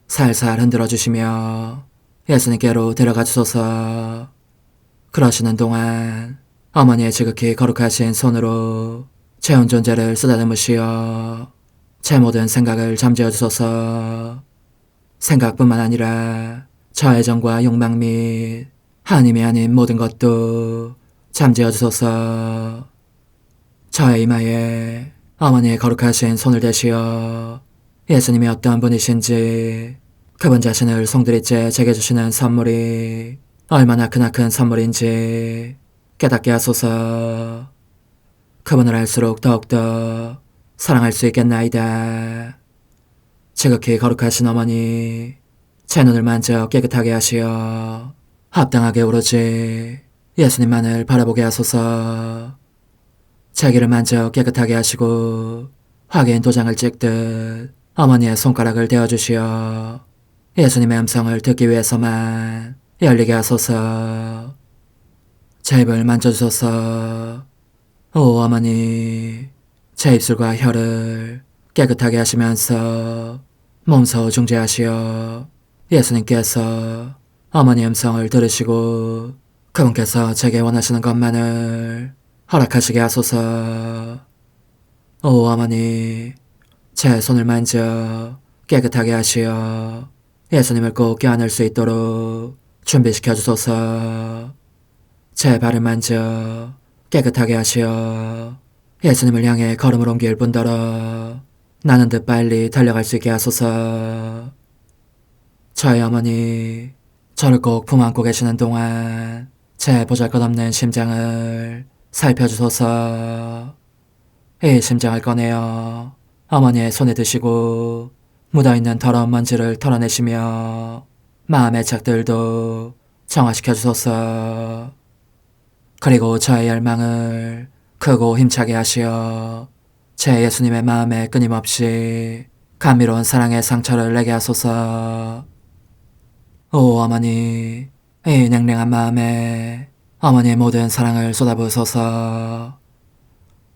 살살 흔들어 주시며 예수님께로 데려가 주소서. 그러시는 동안 어머니의 지극히 거룩하신 손으로 제 온 존재를 쓰다듬으시어 제 모든 생각을 잠재워 주소서. 생각뿐만 아니라 저의 정과 욕망 및 하나님이 아닌 모든 것도 잠재워 주소서. 저의 이마에 어머니의 거룩하신 손을 대시어 예수님이 어떠한 분이신지 그분 자신을 송두리째 제게 주시는 선물이 얼마나 크나큰 선물인지 깨닫게 하소서. 그분을 알수록 더욱더 사랑할 수 있겠나이다. 지극히 거룩하신 어머니, 제 눈을 만져 깨끗하게 하시어 합당하게 오로지 예수님만을 바라보게 하소서. 제 귀를 만져 깨끗하게 하시고 확인 도장을 찍듯 어머니의 손가락을 대어주시어 예수님의 음성을 듣기 위해서만 열리게 하소서. 제 입을 만져주소서. 오 어머니, 제 입술과 혀를 깨끗하게 하시면서 몸소 중재하시어 예수님께서 어머니의 음성을 들으시고 그분께서 제게 원하시는 것만을 허락하시게 하소서. 오 어머니, 제 손을 만져 깨끗하게 하시어 예수님을 꼭 껴안을 수 있도록 준비시켜 주소서. 제 발을 만져 깨끗하게 하시어 예수님을 향해 걸음을 옮길 뿐더러 나는 듯 빨리 달려갈 수 있게 하소서. 저희 어머니, 저를 꼭 품안고 계시는 동안 제 보잘것없는 심장을 살펴주소서. 이 심장을 꺼내어 어머니의 손에 드시고 묻어있는 더러운 먼지를 털어내시며 마음의 착들도 정화시켜 주소서. 그리고 저의 열망을 크고 힘차게 하시어 제 예수님의 마음에 끊임없이 감미로운 사랑의 상처를 내게 하소서. 오 어머니, 이 냉랭한 마음에 어머니의 모든 사랑을 쏟아부으소서.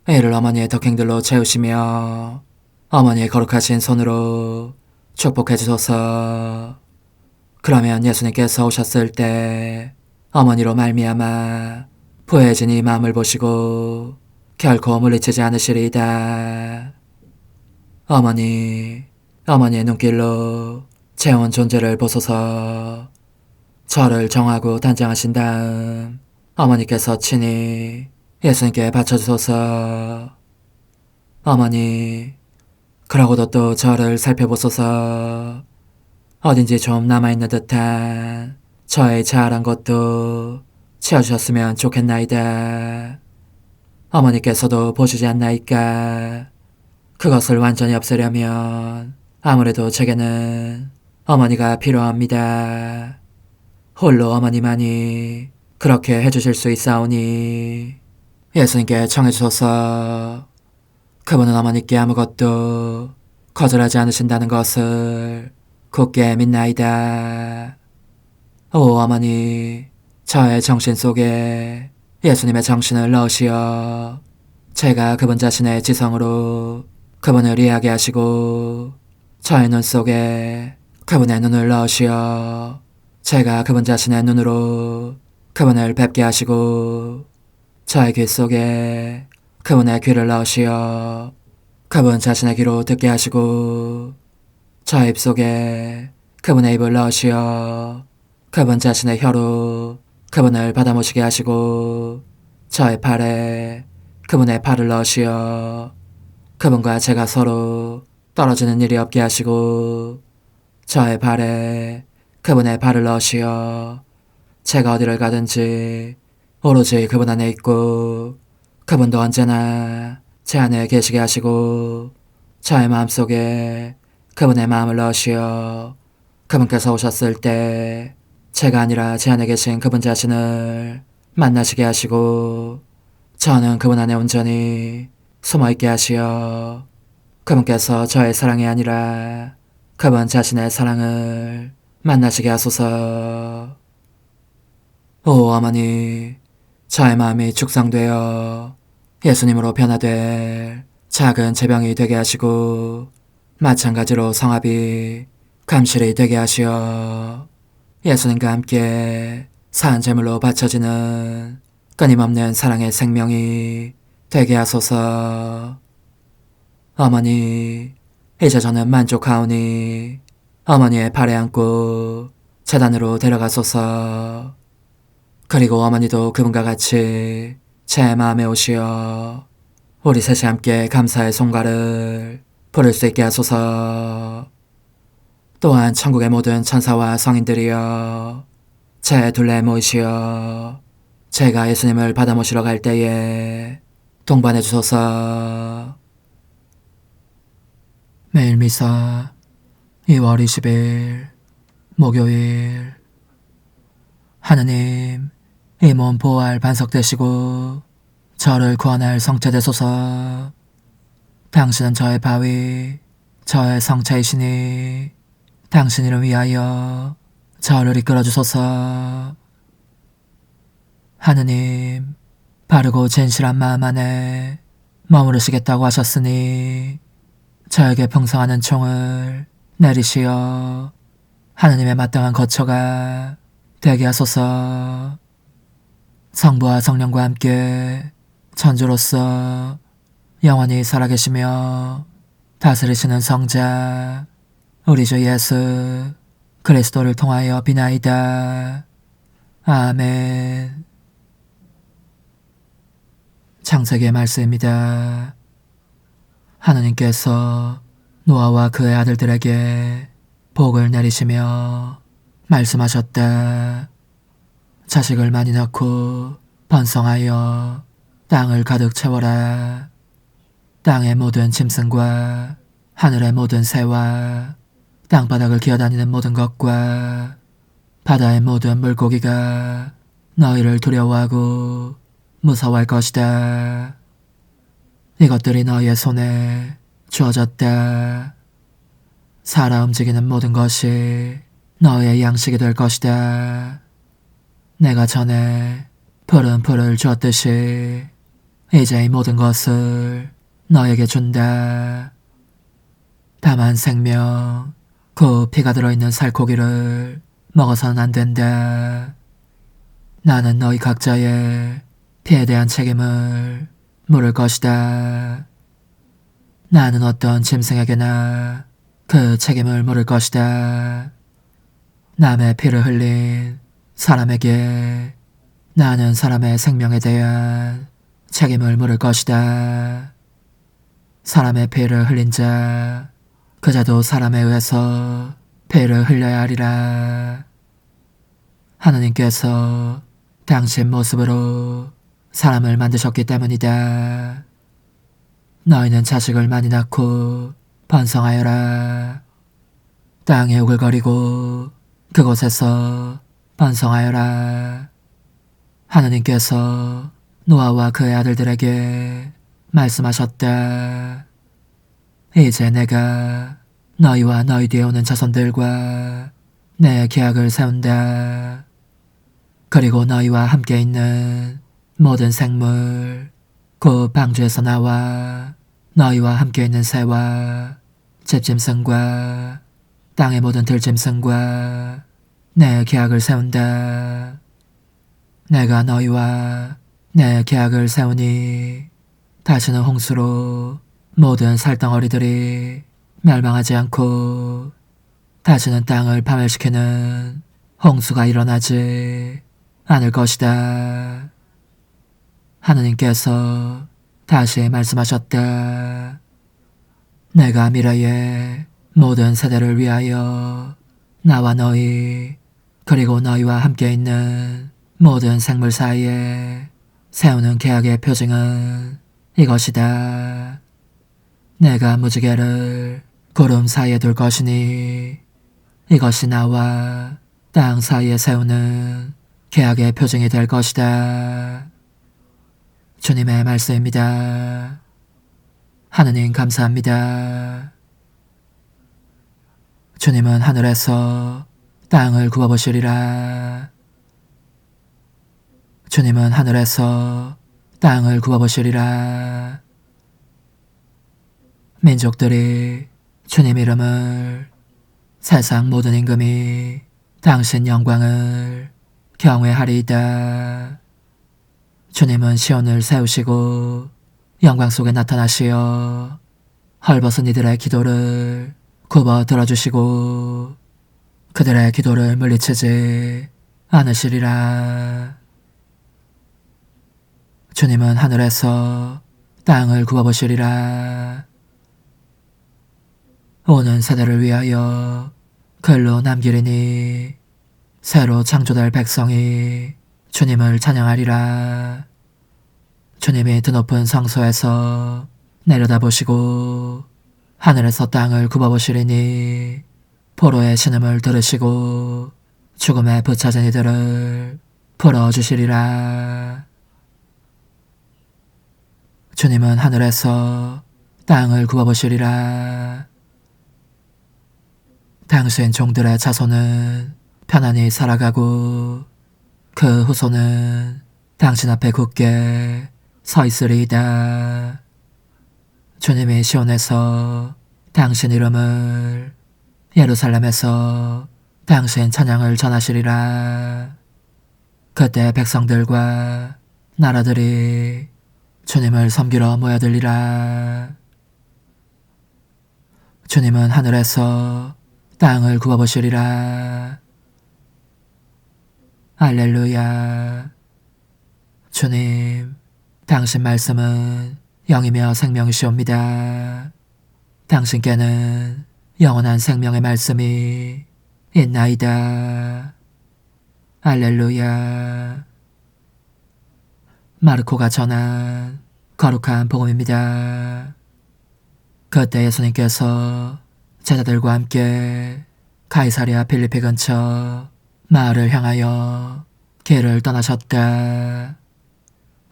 이를 어머니의 덕행들로 채우시며 어머니의 거룩하신 손으로 축복해 주소서. 그러면 예수님께서 오셨을 때 어머니로 말미암아 부해진 이 마음을 보시고 결코 물리치지 않으시리이다. 어머니, 어머니의 눈길로 제 온 존재를 보소서. 저를 정하고 단장하신 다음 어머니께서 친히 예수님께 바쳐주소서. 어머니, 그러고도 또 저를 살펴보소서. 어딘지 좀 남아있는 듯한 저의 자아란 것도 채워주셨으면 좋겠나이다. 어머니께서도 보시지 않나이까? 그것을 완전히 없애려면 아무래도 제게는 어머니가 필요합니다. 홀로 어머니만이 그렇게 해주실 수 있사오니 예수님께 청해주소서. 그분은 어머니께 아무것도 거절하지 않으신다는 것을 굳게 믿나이다. 오 어머니, 저의 정신 속에 예수님의 정신을 넣으시어 제가 그분 자신의 지성으로 그분을 이해하게 하시고 저의 눈 속에 그분의 눈을 넣으시어 제가 그분 자신의 눈으로 그분을 뵙게 하시고 저의 귀 속에 그분의 귀를 넣으시어 그분 자신의 귀로 듣게 하시고 저 입속에 그분의 입을 넣으시어 그분 자신의 혀로 그분을 받아모시게 하시고 저의 팔에 그분의 팔을 넣으시어 그분과 제가 서로 떨어지는 일이 없게 하시고 저의 발에 그분의 발을 넣으시어 제가 어디를 가든지 오로지 그분 안에 있고 그분도 언제나 제 안에 계시게 하시고 저의 마음속에 그분의 마음을 넣으시어 그분께서 오셨을 때 제가 아니라 제 안에 계신 그분 자신을 만나시게 하시고 저는 그분 안에 온전히 숨어있게 하시어 그분께서 저의 사랑이 아니라 그분 자신의 사랑을 만나시게 하소서. 오 어머니, 저의 마음이 축성되어 예수님으로 변화될 작은 제병이 되게 하시고 마찬가지로 성합이 감실이 되게 하시어 예수님과 함께 산 제물로 바쳐지는 끊임없는 사랑의 생명이 되게 하소서. 어머니, 이제 저는 만족하오니 어머니의 발에 안고 제단으로 데려가소서. 그리고 어머니도 그분과 같이 제 마음에 오시어 우리 셋이 함께 감사의 송가를 부를 수 있게 하소서. 또한 천국의 모든 천사와 성인들이여 제 둘레에 모이시어 제가 예수님을 받아 모시러 갈 때에 동반해 주소서. 매일 미사 2월 20일 목요일. 하느님, 이 몸 보호할 반석 되시고 저를 구원할 성체 되소서. 당신은 저의 바위, 저의 성체이시니 당신 이름 위하여 저를 이끌어 주소서. 하느님, 바르고 진실한 마음 안에 머무르시겠다고 하셨으니 저에게 풍성한 총을 내리시어 하느님의 마땅한 거처가 되게 하소서. 성부와 성령과 함께 천주로서 영원히 살아계시며 다스리시는 성자 우리 주 예수 그리스도를 통하여 비나이다. 아멘. 창세기의 말씀입니다. 하느님께서 노아와 그의 아들들에게 복을 내리시며 말씀하셨다. 자식을 많이 낳고 번성하여 땅을 가득 채워라. 땅의 모든 짐승과 하늘의 모든 새와 땅바닥을 기어다니는 모든 것과 바다의 모든 물고기가 너희를 두려워하고 무서워할 것이다. 이것들이 너희의 손에 주어졌다. 살아 움직이는 모든 것이 너희의 양식이 될 것이다. 내가 전에 푸른 풀을 주었듯이 이제 이 모든 것을 너에게 준다. 다만 생명, 그 피가 들어있는 살코기를 먹어서는 안 된다. 나는 너희 각자의 피에 대한 책임을 물을 것이다. 나는 어떤 짐승에게나 그 책임을 물을 것이다. 남의 피를 흘린 사람에게 나는 사람의 생명에 대한 책임을 물을 것이다. 사람의 피를 흘린 자, 그 자도 사람에 의해서 피를 흘려야 하리라. 하느님께서 당신 모습으로 사람을 만드셨기 때문이다. 너희는 자식을 많이 낳고 번성하여라. 땅에 우글거리고 그곳에서 번성하여라. 하느님께서 노아와 그의 아들들에게 말씀하셨다. 이제 내가 너희와 너희 뒤에 오는 자손들과 내 계약을 세운다. 그리고 너희와 함께 있는 모든 생물, 곧 방주에서 나와 너희와 함께 있는 새와 집짐승과 땅의 모든 들짐승과 내 계약을 세운다. 내가 너희와 내 계약을 세우니 다시는 홍수로 모든 살덩어리들이 멸망하지 않고 다시는 땅을 파멸시키는 홍수가 일어나지 않을 것이다. 하느님께서 다시 말씀하셨다. 내가 미래의 모든 세대를 위하여 나와 너희 그리고 너희와 함께 있는 모든 생물 사이에 세우는 계약의 표징은 이것이다. 내가 무지개를 구름 사이에 둘 것이니 이것이 나와 땅 사이에 세우는 계약의 표징이 될 것이다. 주님의 말씀입니다. 하느님 감사합니다. 주님은 하늘에서 땅을 구워보시리라. 주님은 하늘에서 땅을 구워보시리라. 민족들이 주님 이름을, 세상 모든 임금이 당신 영광을 경외하리이다. 주님은 시온을 세우시고 영광 속에 나타나시어 헐벗은 이들의 기도를 굽어 들어주시고 그들의 기도를 물리치지 않으시리라. 주님은 하늘에서 땅을 구워보시리라. 오는 세대를 위하여 글로 남기리니 새로 창조될 백성이 주님을 찬양하리라. 주님이 드높은 성소에서 내려다보시고 하늘에서 땅을 굽어보시리니 포로의 신음을 들으시고 죽음에 붙여진 이들을 풀어주시리라. 주님은 하늘에서 땅을 굽어보시리라. 당신 종들의 자손은 편안히 살아가고 그 후손은 당신 앞에 굳게 서 있으리이다. 주님이 시온에서 당신 이름을, 예루살렘에서 당신 찬양을 전하시리라. 그때 백성들과 나라들이 주님을 섬기러 모여들리라. 주님은 하늘에서 땅을 굽어보시리라. 할렐루야. 주님, 당신 말씀은 영이며 생명이시옵니다. 당신께는 영원한 생명의 말씀이 있나이다. 할렐루야. 마르코가 전한 거룩한 복음입니다. 그때 예수님께서 제자들과 함께 가이사랴 필리피 근처 마을을 향하여 길을 떠나셨다.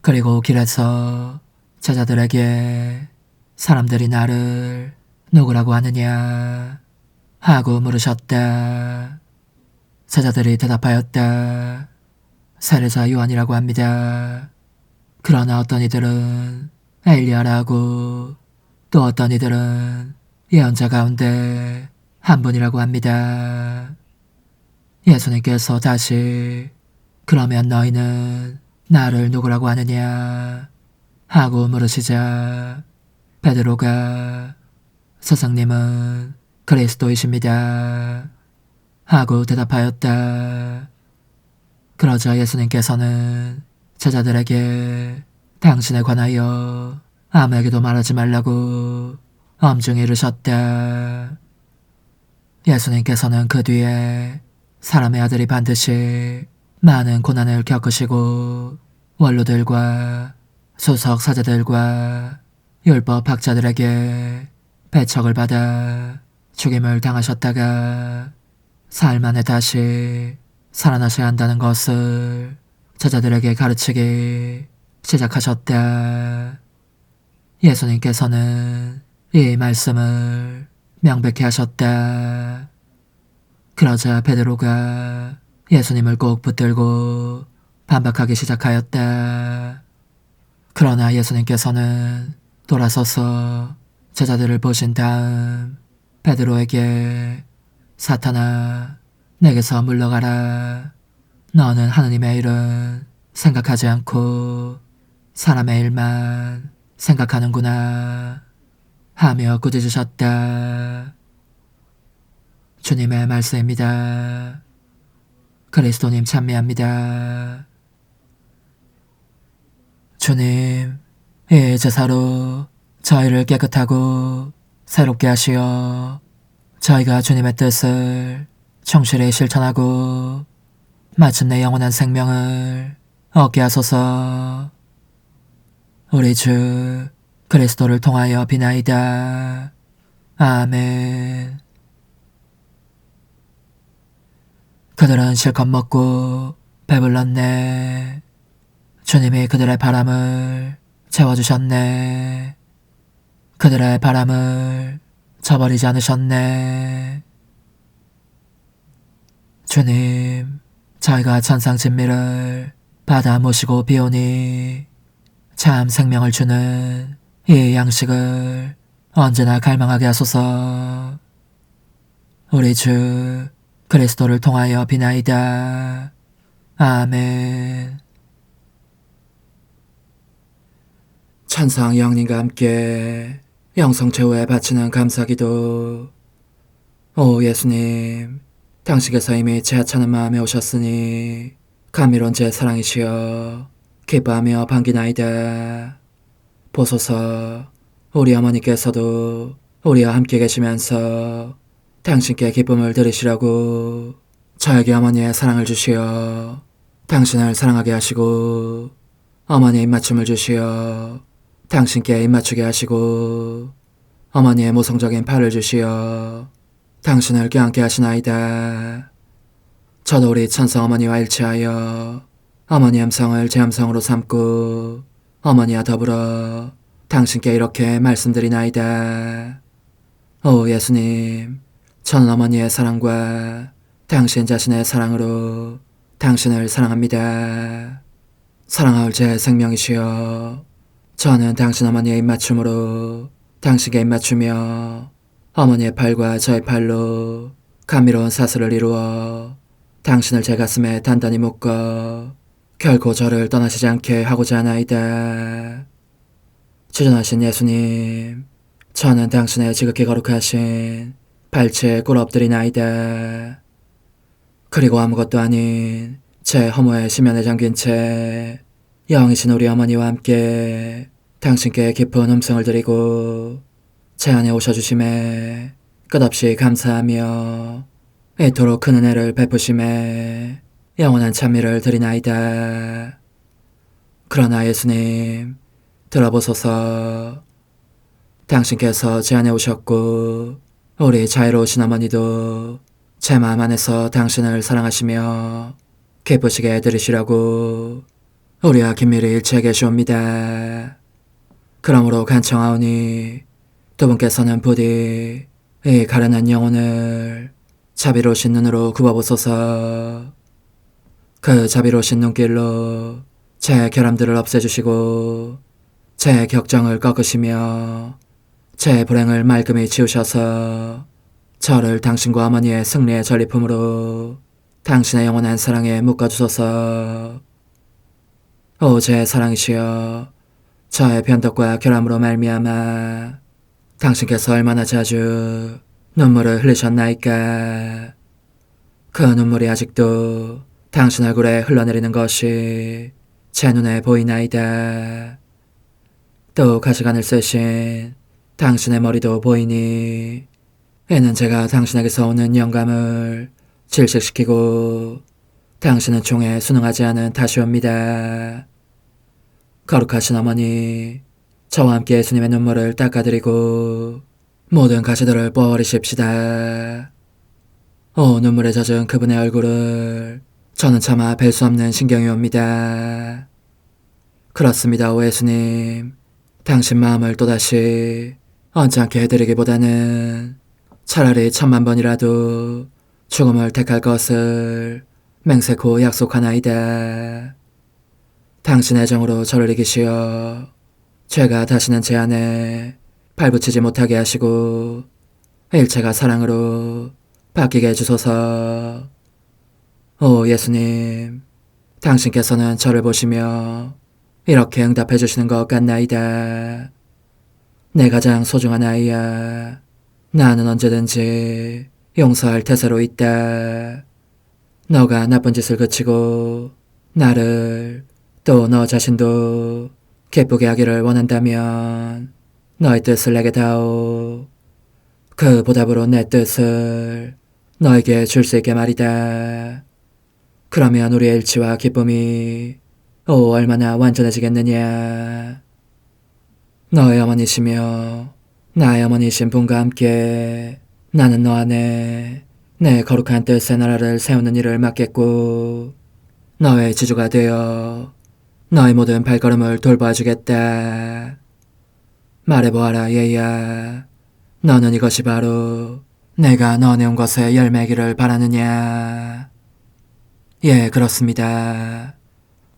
그리고 길에서 제자들에게 사람들이 나를 누구라고 하느냐 하고 물으셨다. 제자들이 대답하였다. 세례자 요한이라고 합니다. 그러나 어떤 이들은 엘리야라고, 또 어떤 이들은 예언자 가운데 한 분이라고 합니다. 예수님께서 다시 그러면 너희는 나를 누구라고 하느냐 하고 물으시자 베드로가 스승님은 그리스도이십니다 하고 대답하였다. 그러자 예수님께서는 제자들에게 당신에 관하여 아무에게도 말하지 말라고 엄중히 이르셨다. 예수님께서는 그 뒤에 사람의 아들이 반드시 많은 고난을 겪으시고 원로들과 수석 사제들과 율법 학자들에게 배척을 받아 죽임을 당하셨다가 사흘 만에 다시 살아나셔야 한다는 것을 제자들에게 가르치기 시작하셨다. 예수님께서는 이 말씀을 명백히 하셨다. 그러자 베드로가 예수님을 꼭 붙들고 반박하기 시작하였다. 그러나 예수님께서는 돌아서서 제자들을 보신 다음 베드로에게 사탄아, 내게서 물러가라. 너는 하느님의 일은 생각하지 않고 사람의 일만 생각하는구나 하며 꾸짖으셨다. 주님의 말씀입니다. 그리스도님 찬미합니다. 주님, 이 제사로 저희를 깨끗하고 새롭게 하시어 저희가 주님의 뜻을 충실히 실천하고 마침내 영원한 생명을 얻게 하소서. 우리 주 그리스도를 통하여 비나이다. 아멘. 그들은 실컷 먹고 배불렀네. 주님이 그들의 바람을 채워주셨네. 그들의 바람을 저버리지 않으셨네. 주님, 저희가 천상 진미를 받아 모시고 비오니 참 생명을 주는 이 양식을 언제나 갈망하게 하소서. 우리 주 그리스도를 통하여 비나이다. 아멘. 천상 영님과 함께 영성 최후에 바치는 감사기도. 오 예수님, 당신께서 이미 제 하찮은 마음에 오셨으니 감미로운 제 사랑이시여 기뻐하며 반기나이다. 보소서, 우리 어머니께서도 우리와 함께 계시면서 당신께 기쁨을 들으시라고 저에게 어머니의 사랑을 주시어 당신을 사랑하게 하시고 어머니의 입맞춤을 주시어 당신께 입맞추게 하시고 어머니의 모성적인 팔을 주시어 당신을 껴안게 하시나이다. 저도 우리 천성 어머니와 일치하여 어머니 음성을 제 음성으로 삼고 어머니와 더불어 당신께 이렇게 말씀드리나이다. 오 예수님, 저는 어머니의 사랑과 당신 자신의 사랑으로 당신을 사랑합니다. 사랑할 제 생명이시여, 저는 당신 어머니의 입맞춤으로 당신께 입맞추며 어머니의 팔과 저의 팔로 감미로운 사슬을 이루어 당신을 제 가슴에 단단히 묶어 결코 저를 떠나시지 않게 하고자 하나이다. 주전하신 예수님, 저는 당신의 지극히 거룩하신 발치에 꿇어 엎드리나이다. 그리고 아무것도 아닌 제 허무의 심연에 잠긴 채 영이신 우리 어머니와 함께 당신께 깊은 음성을 드리고 제 안에 오셔주심에 끝없이 감사하며 이토록 큰 은혜를 베푸심에 영원한 찬미를 드리나이다. 그러나 예수님, 들어보소서. 당신께서 제 안에 오셨고 우리 자유로우신 어머니도 제 마음 안에서 당신을 사랑하시며 기쁘시게 해드리시라고 우리와 긴밀히 일치해 계시옵니다. 그러므로 간청하오니 두 분께서는 부디 이 가련한 영혼을 자비로우신 눈으로 굽어보소서. 그 자비로우신 눈길로 제 결함들을 없애주시고 제 격정을 꺾으시며 제 불행을 말끔히 지우셔서 저를 당신과 어머니의 승리의 전리품으로 당신의 영원한 사랑에 묶어주소서. 오 제 사랑이시여, 저의 변덕과 결함으로 말미암아 당신께서 얼마나 자주 눈물을 흘리셨나이까. 그 눈물이 아직도 당신 얼굴에 흘러내리는 것이 제 눈에 보이나이다. 또 가시관을 쓰신 당신의 머리도 보이니 이는 제가 당신에게서 오는 영감을 질식시키고 당신은 총에 순응하지 않은 탓이옵니다. 거룩하신 어머니, 저와 함께 예수님의 눈물을 닦아드리고 모든 가시들을 뽑아버리십시다. 오 눈물에 젖은 그분의 얼굴을 저는 차마 뵐 수 없는 신경이 옵니다. 그렇습니다, 오 예수님. 당신 마음을 또다시 언짢게 해드리기보다는 차라리 10,000,000번이라도 죽음을 택할 것을 맹세코 약속하나이다. 당신의 정으로 저를 이기시어 죄가 다시는 제 안에 발붙이지 못하게 하시고 일체가 사랑으로 바뀌게 해주소서. 오 예수님, 당신께서는 저를 보시며 이렇게 응답해 주시는 것 같나이다. 내 가장 소중한 아이야. 나는 언제든지 용서할 태세로 있다. 너가 나쁜 짓을 그치고 나를 또 너 자신도 기쁘게 하기를 원한다면 너의 뜻을 내게 다오. 그 보답으로 내 뜻을 너에게 줄 수 있게 말이다. 그러면 우리의 일치와 기쁨이 얼마나 완전해지겠느냐. 너의 어머니시며 나의 어머니신 분과 함께 나는 너 안에 내 거룩한 뜻의 나라를 세우는 일을 맡겠고 너의 지주가 되어 너의 모든 발걸음을 돌봐주겠다. 말해보아라 얘야. 너는 이것이 바로 내가 너 내온 것에 열매기를 바라느냐. 예, 그렇습니다.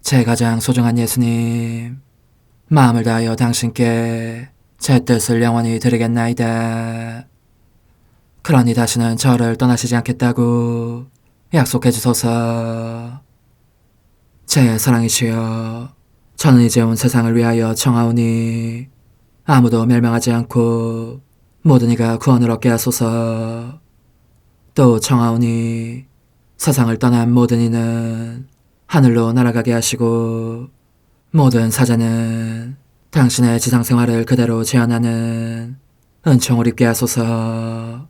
제 가장 소중한 예수님, 마음을 다하여 당신께 제 뜻을 영원히 드리겠나이다. 그러니 다시는 저를 떠나시지 않겠다고 약속해 주소서. 제 사랑이시여, 저는 이제 온 세상을 위하여 청하오니 아무도 멸망하지 않고 모든 이가 구원을 얻게 하소서. 또 청하오니 세상을 떠난 모든 이는 하늘로 날아가게 하시고 모든 사자는 당신의 지상생활을 그대로 재현하는 은총을 입게 하소서.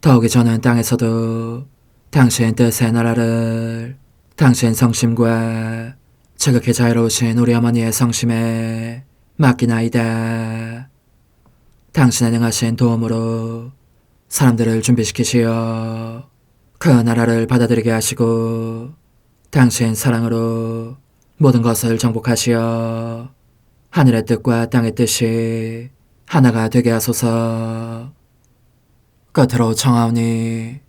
더욱이 저는 땅에서도 당신 뜻의 나라를 당신 성심과 지극히 자유로우신 우리 어머니의 성심에 맡기나이다. 당신의 능하신 도움으로 사람들을 준비시키시어 그 나라를 받아들이게 하시고 당신 사랑으로 모든 것을 정복하시어 하늘의 뜻과 땅의 뜻이 하나가 되게 하소서. 끝으로 청하오니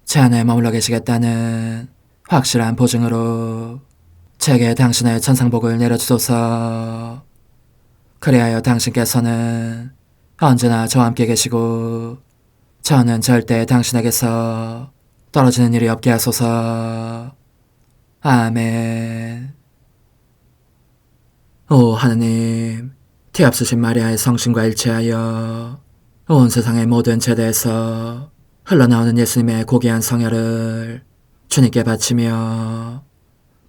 제 안에 머물러 계시겠다는 확실한 보증으로 제게 당신의 천상복을 내려주소서. 그리하여 당신께서는 언제나 저와 함께 계시고 저는 절대 당신에게서 떨어지는 일이 없게 하소서. 아멘. 오 하느님, 티없으신 마리아의 성심과 일치하여 온 세상의 모든 제대에서 흘러나오는 예수님의 고귀한 성혈을 주님께 바치며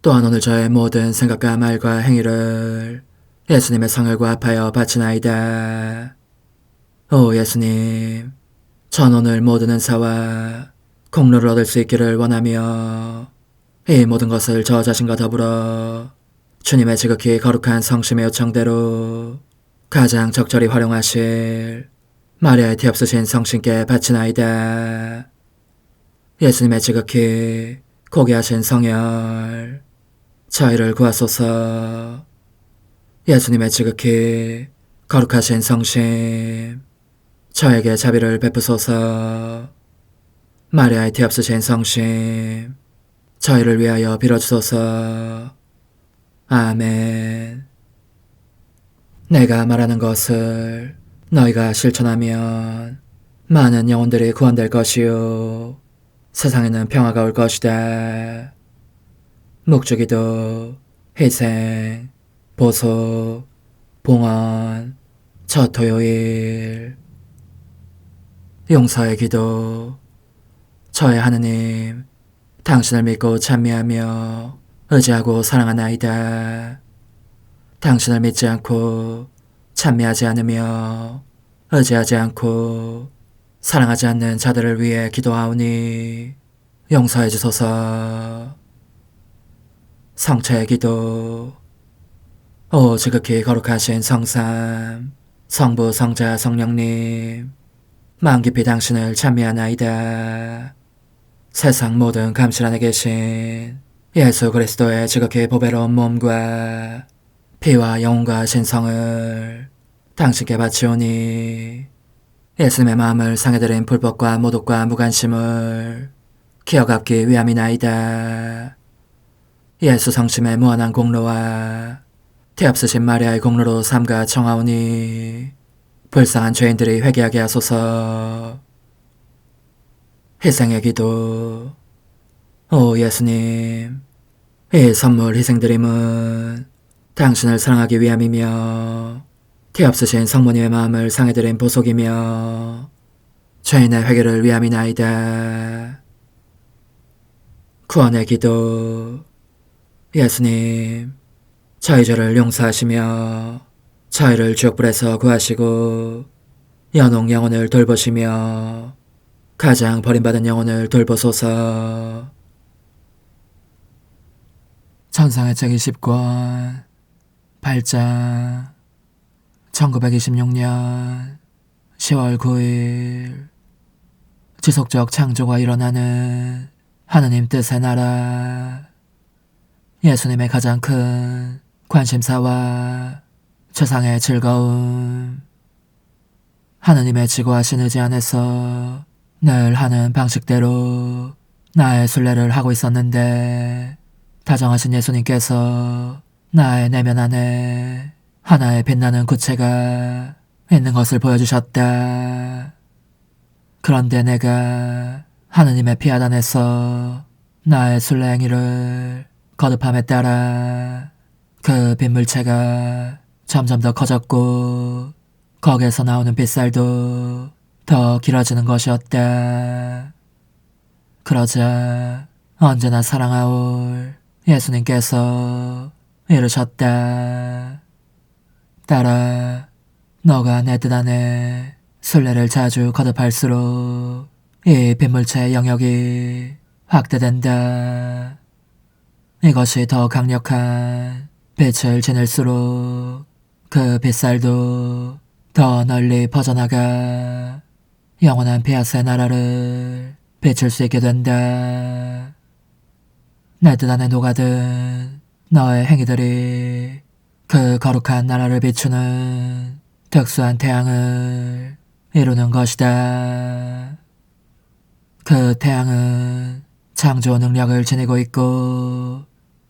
또한 오늘 저의 모든 생각과 말과 행위를 예수님의 성혈과 합하여 바치나이다. 오 예수님, 전 오늘 모든 은사와 공로를 얻을 수 있기를 원하며 이 모든 것을 저 자신과 더불어 주님의 지극히 거룩한 성심의 요청대로 가장 적절히 활용하실 마리아의 티없으신 성신께 바치나이다. 예수님의 지극히 고귀하신 성혈, 저희를 구하소서. 예수님의 지극히 거룩하신 성심, 저에게 자비를 베푸소서. 마리아의 티없으신 성심, 저희를 위하여 빌어주소서. 아멘. 내가 말하는 것을 너희가 실천하면 많은 영혼들이 구원될 것이요 세상에는 평화가 올 것이다. 묵주기도, 희생, 보속, 봉헌, 첫 토요일. 용서의 기도. 저의 하느님, 당신을 믿고 찬미하며 의지하고 사랑하나이다. 당신을 믿지 않고 찬미하지 않으며 의지하지 않고 사랑하지 않는 자들을 위해 기도하오니 용서해 주소서. 성체의 기도. 오 지극히 거룩하신 성삼, 성부, 성자, 성령님, 마음 깊이 당신을 찬미하나이다. 세상 모든 감실 안에 계신 예수 그리스도의 지극히 보배로운 몸과 피와 영혼과 신성을 당신께 바치오니 예수님의 마음을 상해드린 불법과 모독과 무관심을 기어갚기 위함이나이다. 예수 성심의 무한한 공로와 티없으신 마리아의 공로로 삼가 청하오니 불쌍한 죄인들이 회개하게 하소서. 희생의 기도. 오 예수님, 이 선물 희생드림은 당신을 사랑하기 위함이며 기 없으신 성모님의 마음을 상해드린 보속이며 죄인의 회개를 위함이나이다. 구원의 기도. 예수님, 저희 죄를 용서하시며 저희를 지옥불에서 구하시고 연옥 영혼을 돌보시며 가장 버림받은 영혼을 돌보소서. 천상의 책 20권 8장 1926년 10월 9일 지속적 창조가 일어나는 하느님 뜻의 나라. 예수님의 가장 큰 관심사와 최상의 즐거움. 하느님의 지고하신 의지 안에서 늘 하는 방식대로 나의 순례를 하고 있었는데 다정하신 예수님께서 나의 내면 안에 하나의 빛나는 구체가 있는 것을 보여주셨다. 그런데 내가 하느님의 피하단에서 나의 순례 행위를 거듭함에 따라 그 빛물체가 점점 더 커졌고 거기에서 나오는 빗살도 더 길어지는 것이었다. 그러자 언제나 사랑하올 예수님께서 이르셨다. 딸아, 너가 내 뜻 안에 순례를 자주 거듭할수록 이 빗물체의 영역이 확대된다. 이것이 더 강력한 빛을 지닐수록 그 빛살도 더 널리 퍼져나가 영원한 피아스의 나라를 비출 수 있게 된다. 내 뜻 안에 녹아든 너의 행위들이 그 거룩한 나라를 비추는 특수한 태양을 이루는 것이다. 그 태양은 창조 능력을 지니고 있고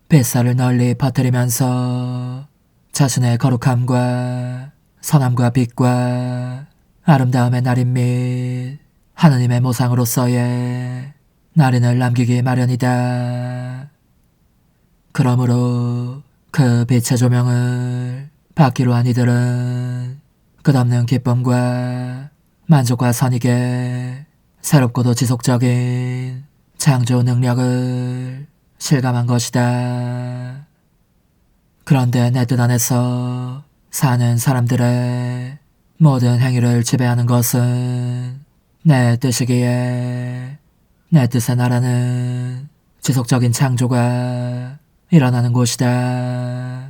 빛살을 널리 퍼뜨리면서 자신의 거룩함과 선함과 빛과 아름다움의 날인 및 하느님의 모상으로서의 날인을 남기기 마련이다. 그러므로 그 빛의 조명을 받기로 한 이들은 끝없는 기쁨과 만족과 선익에 새롭고도 지속적인 창조 능력을 실감한 것이다. 그런데 내 뜻 안에서 사는 사람들의 모든 행위를 지배하는 것은 내 뜻이기에 내 뜻의 나라는 지속적인 창조가 일어나는 곳이다.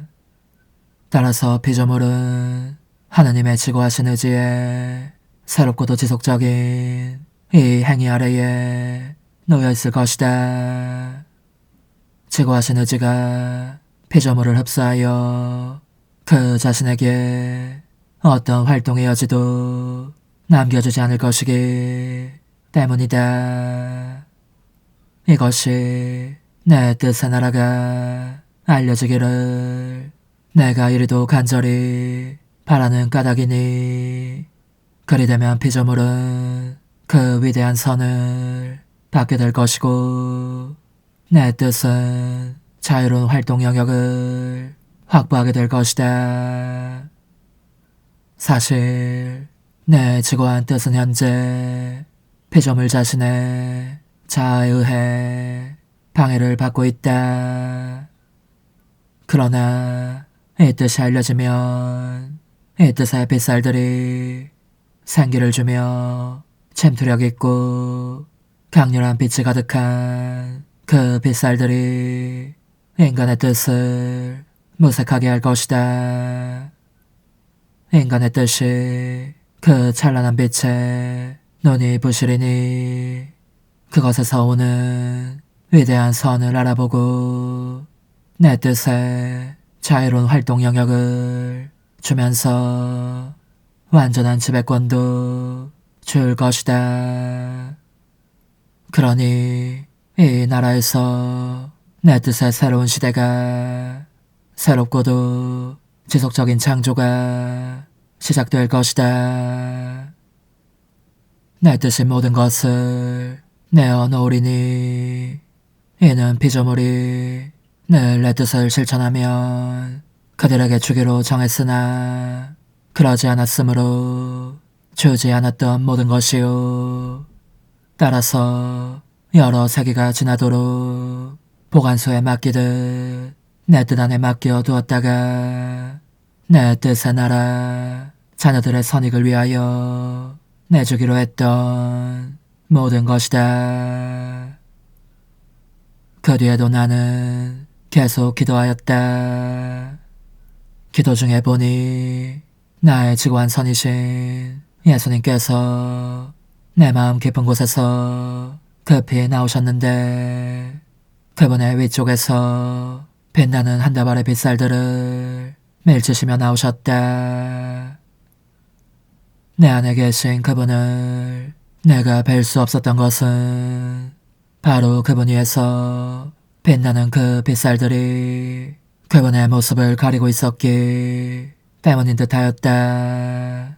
따라서 피조물은 하느님의 지고하신 의지에 새롭고도 지속적인 이 행위 아래에 놓여있을 것이다. 지고하신 의지가 피조물을 흡수하여 그 자신에게 어떤 활동의 여지도 남겨주지 않을 것이기 때문이다. 이것이 내 뜻의 나라가 알려지기를 내가 이리도 간절히 바라는 까닭이니 그리 되면 피조물은 그 위대한 선을 받게 될 것이고 내 뜻은 자유로운 활동 영역을 확보하게 될 것이다. 사실 내 지고한 뜻은 현재 피조물 자신의 자아에 의해 방해를 받고 있다. 그러나 이 뜻이 알려지면 이 뜻의 빛살들이 생기를 주며 침투력 있고 강렬한 빛이 가득한 그 빛살들이 인간의 뜻을 무색하게 할 것이다. 인간의 뜻이 그 찬란한 빛에 눈이 부시리니 그것에서 오는 위대한 선을 알아보고 내 뜻에 자유로운 활동 영역을 주면서 완전한 지배권도 줄 것이다. 그러니 이 나라에서 내 뜻의 새로운 시대가 새롭고도 지속적인 창조가 시작될 것이다. 내 뜻인 모든 것을 내어 놓으리니 이는 피조물이 늘 내 뜻을 실천하면 그들에게 주기로 정했으나 그러지 않았으므로 주지 않았던 모든 것이요. 따라서 여러 세기가 지나도록 보관소에 맡기듯 내 뜻 안에 맡겨 두었다가 내 뜻에 나라 자녀들의 선익을 위하여 내주기로 했던 모든 것이다. 그 뒤에도 나는 계속 기도하였다. 기도 중에 보니 나의 지고한 선이신 예수님께서 내 마음 깊은 곳에서 급히 나오셨는데 그분의 위쪽에서 빛나는 한 다발의 빛살들을 밀치시며 나오셨다. 내 안에 계신 그분을 내가 뵐 수 없었던 것은 바로 그분 위에서 빛나는 그 빛살들이 그분의 모습을 가리고 있었기 때문인 듯하였다.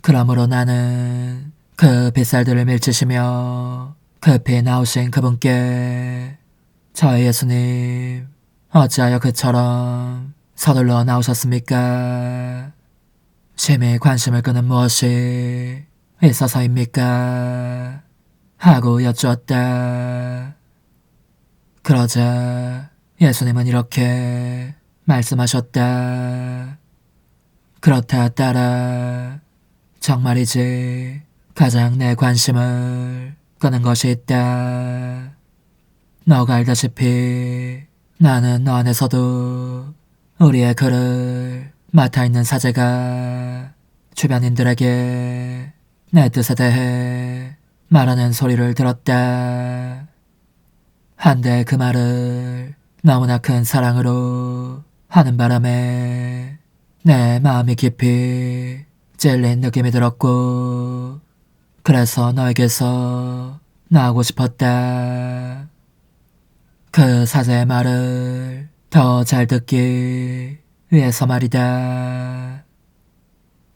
그러므로 나는 그 빛살들을 밀치시며 급히 나오신 그분께 저의 예수님, 어찌하여 그처럼 서둘러 나오셨습니까? 심히 관심을 끄는 무엇이 있어서입니까? 하고 여쭈었다. 그러자 예수님은 이렇게 말씀하셨다. 그렇다 딸아, 정말이지 가장 내 관심을 끄는 것이 있다. 너가 알다시피 나는 너 안에서도 우리의 글을 맡아있는 사제가 주변인들에게 내 뜻에 대해 말하는 소리를 들었다. 한데 그 말을 너무나 큰 사랑으로 하는 바람에 내 마음이 깊이 찔린 느낌이 들었고 그래서 너에게서 나오고 싶었다. 그 사제의 말을 더 잘 듣기 위해서 말이다.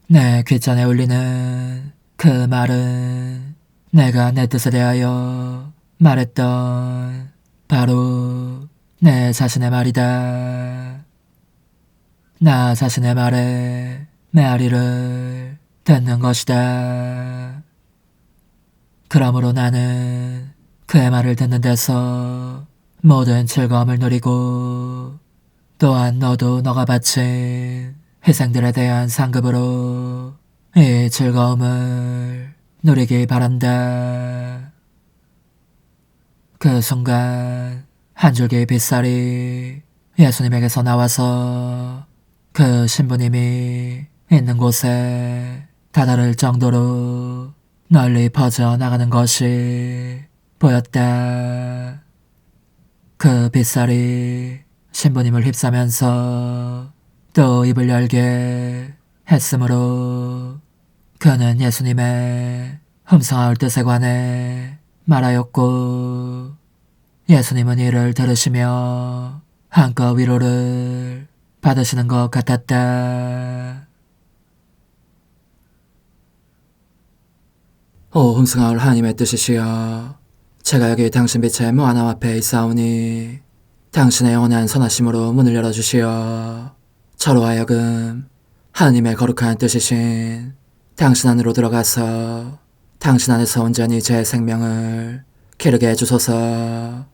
내 귓전에 울리는 그 말은 내가 내 뜻에 대하여 말했던 바로 내 자신의 말이다. 나 자신의 말에 메아리를 듣는 것이다. 그러므로 나는 그의 말을 듣는 데서 모든 즐거움을 누리고 또한 너도 너가 바친 희생들에 대한 상급으로 이 즐거움을 누리기 바란다. 그 순간 한 줄기 빛살이 예수님에게서 나와서 그 신부님이 있는 곳에 다다를 정도로 널리 퍼져나가는 것이 보였다. 그 빛살이 신부님을 휩싸면서 또 입을 열게 했으므로 그는 예수님의 흠성할 뜻에 관해 말하였고 예수님은 이를 들으시며 한껏 위로를 받으시는 것 같았다. 오 흠승하올 하나님의 뜻이시여, 제가 여기 당신 빛의 무한함 앞에 있사오니 당신의 영원한 선하심으로 문을 열어주시어 저로 하여금 하나님의 거룩한 뜻이신 당신 안으로 들어가서 당신 안에서 온전히 제 생명을 기르게 해주소서.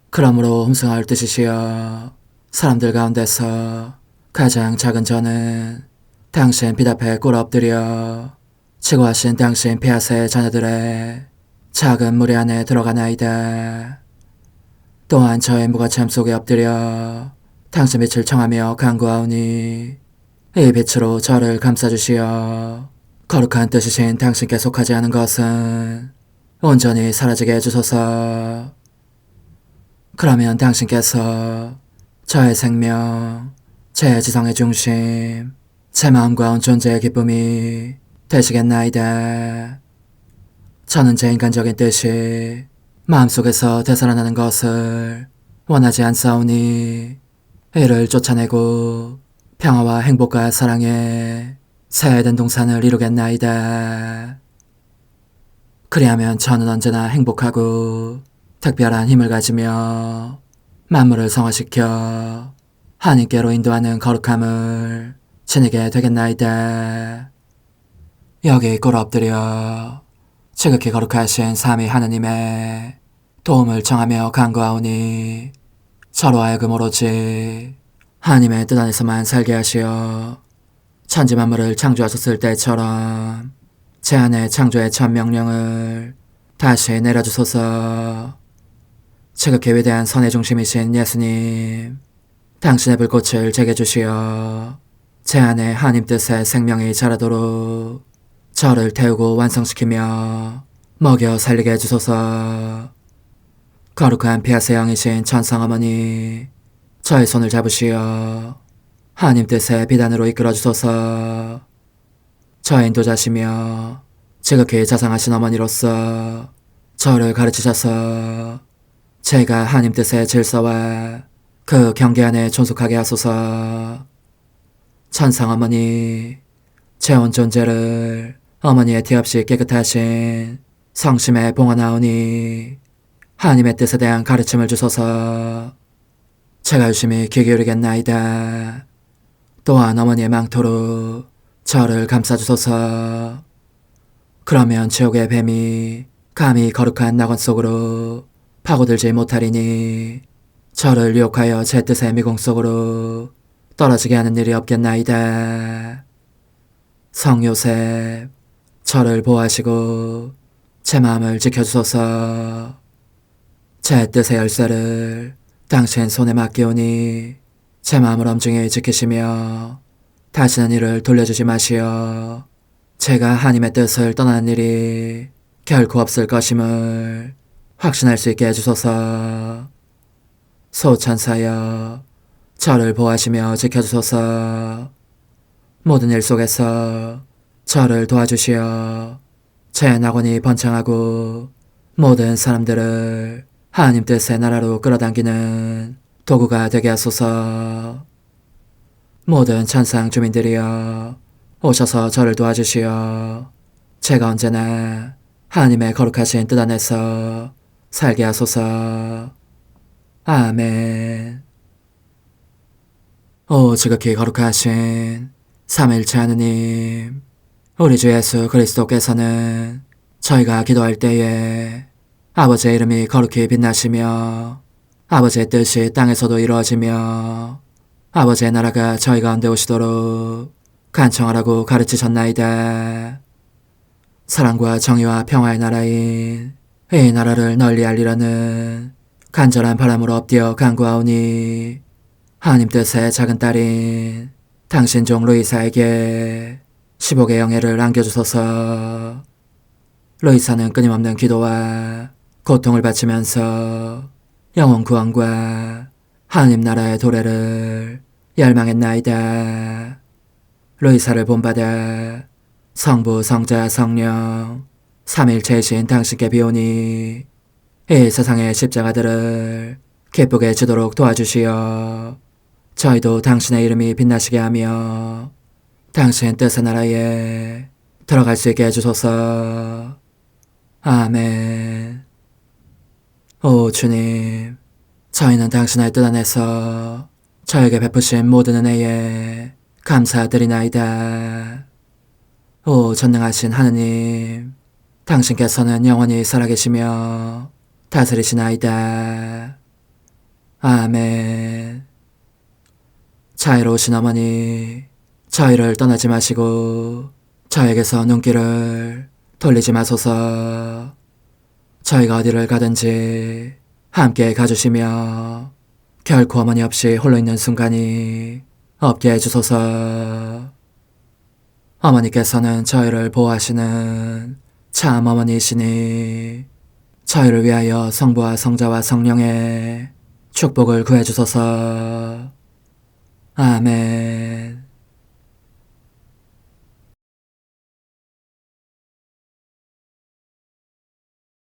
그러므로 흠승하올 뜻이시여, 사람들 가운데서 가장 작은 저는 당신 빛 앞에 꿇어 엎드려 지고하신 당신 폐하세 자녀들의 작은 무리 안에 들어가나이다. 또한 저의 무거참 속에 엎드려 당신 빛을 청하며 간구하오니 이 빛으로 저를 감싸주시어 거룩한 뜻이신 당신께 속하지 않은 것은 온전히 사라지게 해주소서. 그러면 당신께서 저의 생명, 제 지성의 중심, 제 마음과 온 존재의 기쁨이 되시겠나이다. 저는 제 인간적인 뜻이 마음속에서 되살아나는 것을 원하지 않사오니 이를 쫓아내고 평화와 행복과 사랑의 새해된 동산을 이루겠나이다. 그리하면 저는 언제나 행복하고 특별한 힘을 가지며 만물을 성화시켜 하나님께로 인도하는 거룩함을 지니게 되겠나이다. 여기 꿇어 엎드려 지극히 거룩하신 삼위 하느님의 도움을 청하며 간구하오니 저로 하여금 오로지 하나님의 뜻 안에서만 살게 하시어 천지만물을 창조하셨을 때처럼 제 안에 창조의 첫 명령을 다시 내려주소서. 지극히 위대한 선의 중심이신 예수님, 당신의 불꽃을 제게 주시어 제 안에 하나님 뜻의 생명이 자라도록 저를 태우고 완성시키며 먹여 살리게 해주소서. 거룩한 피아스의 영이신 천상어머니, 저의 손을 잡으시어 하나님 뜻의 비단으로 이끌어주소서. 저의 인도자시며 지극히 자상하신 어머니로서 저를 가르치셔서 제가 하나님 뜻의 질서와 그 경계 안에 존속하게 하소서. 천상어머니, 제 온 존재를 어머니의 티 없이 깨끗하신 성심에 봉헌하오니 하나님의 뜻에 대한 가르침을 주소서. 제가 열심히 귀 기울이겠나이다. 또한 어머니의 망토로 저를 감싸주소서. 그러면 지옥의 뱀이 감히 거룩한 낙원 속으로 파고들지 못하리니 저를 유혹하여 제 뜻의 미궁 속으로 떨어지게 하는 일이 없겠나이다. 성요셉, 저를 보호하시고 제 마음을 지켜주소서. 제 뜻의 열쇠를 당신 손에 맡기오니 제 마음을 엄중히 지키시며 다시는 이를 돌려주지 마시어 제가 하나님의 뜻을 떠나는 일이 결코 없을 것임을 확신할 수 있게 해주소서. 소천사여, 저를 보호하시며 지켜주소서. 모든 일 속에서 저를 도와주시어 제 낙원이 번창하고 모든 사람들을 하나님 뜻의 나라로 끌어당기는 도구가 되게 하소서. 모든 천상 주민들이여, 오셔서 저를 도와주시어 제가 언제나 하나님의 거룩하신 뜻 안에서 살게 하소서. 아멘. 오 지극히 거룩하신 삼위일체 하느님, 우리 주 예수 그리스도께서는 저희가 기도할 때에 아버지의 이름이 거룩히 빛나시며 아버지의 뜻이 땅에서도 이루어지며 아버지의 나라가 저희 가운데 오시도록 간청하라고 가르치셨나이다. 사랑과 정의와 평화의 나라인 이 나라를 널리 알리라는 간절한 바람으로 엎드려 간구하오니 하나님 뜻의 작은 딸인 당신 종 루이사에게 15개 영예를 안겨주소서. 루이사는 끊임없는 기도와 고통을 바치면서 영혼 구원과 하나님 나라의 도래를 열망했나이다. 루이사를 본받아 성부, 성자, 성령 삼일체이신 당신께 비오니 이 세상의 십자가들을 기쁘게 지도록 도와주시어 저희도 당신의 이름이 빛나시게 하며 당신 뜻의 나라에 들어갈 수 있게 해주소서. 아멘. 오 주님, 저희는 당신의 뜻 안에서 저에게 베푸신 모든 은혜에 감사드리나이다. 오 전능하신 하느님, 당신께서는 영원히 살아계시며 다스리시나이다. 아멘. 자애로우신 어머니, 저희를 떠나지 마시고 저에게서 눈길을 돌리지 마소서. 저희가 어디를 가든지 함께 가주시며 결코 어머니 없이 홀로 있는 순간이 없게 해주소서. 어머니께서는 저희를 보호하시는 참 어머니이시니 저희를 위하여 성부와 성자와 성령의 축복을 구해주소서. 아멘.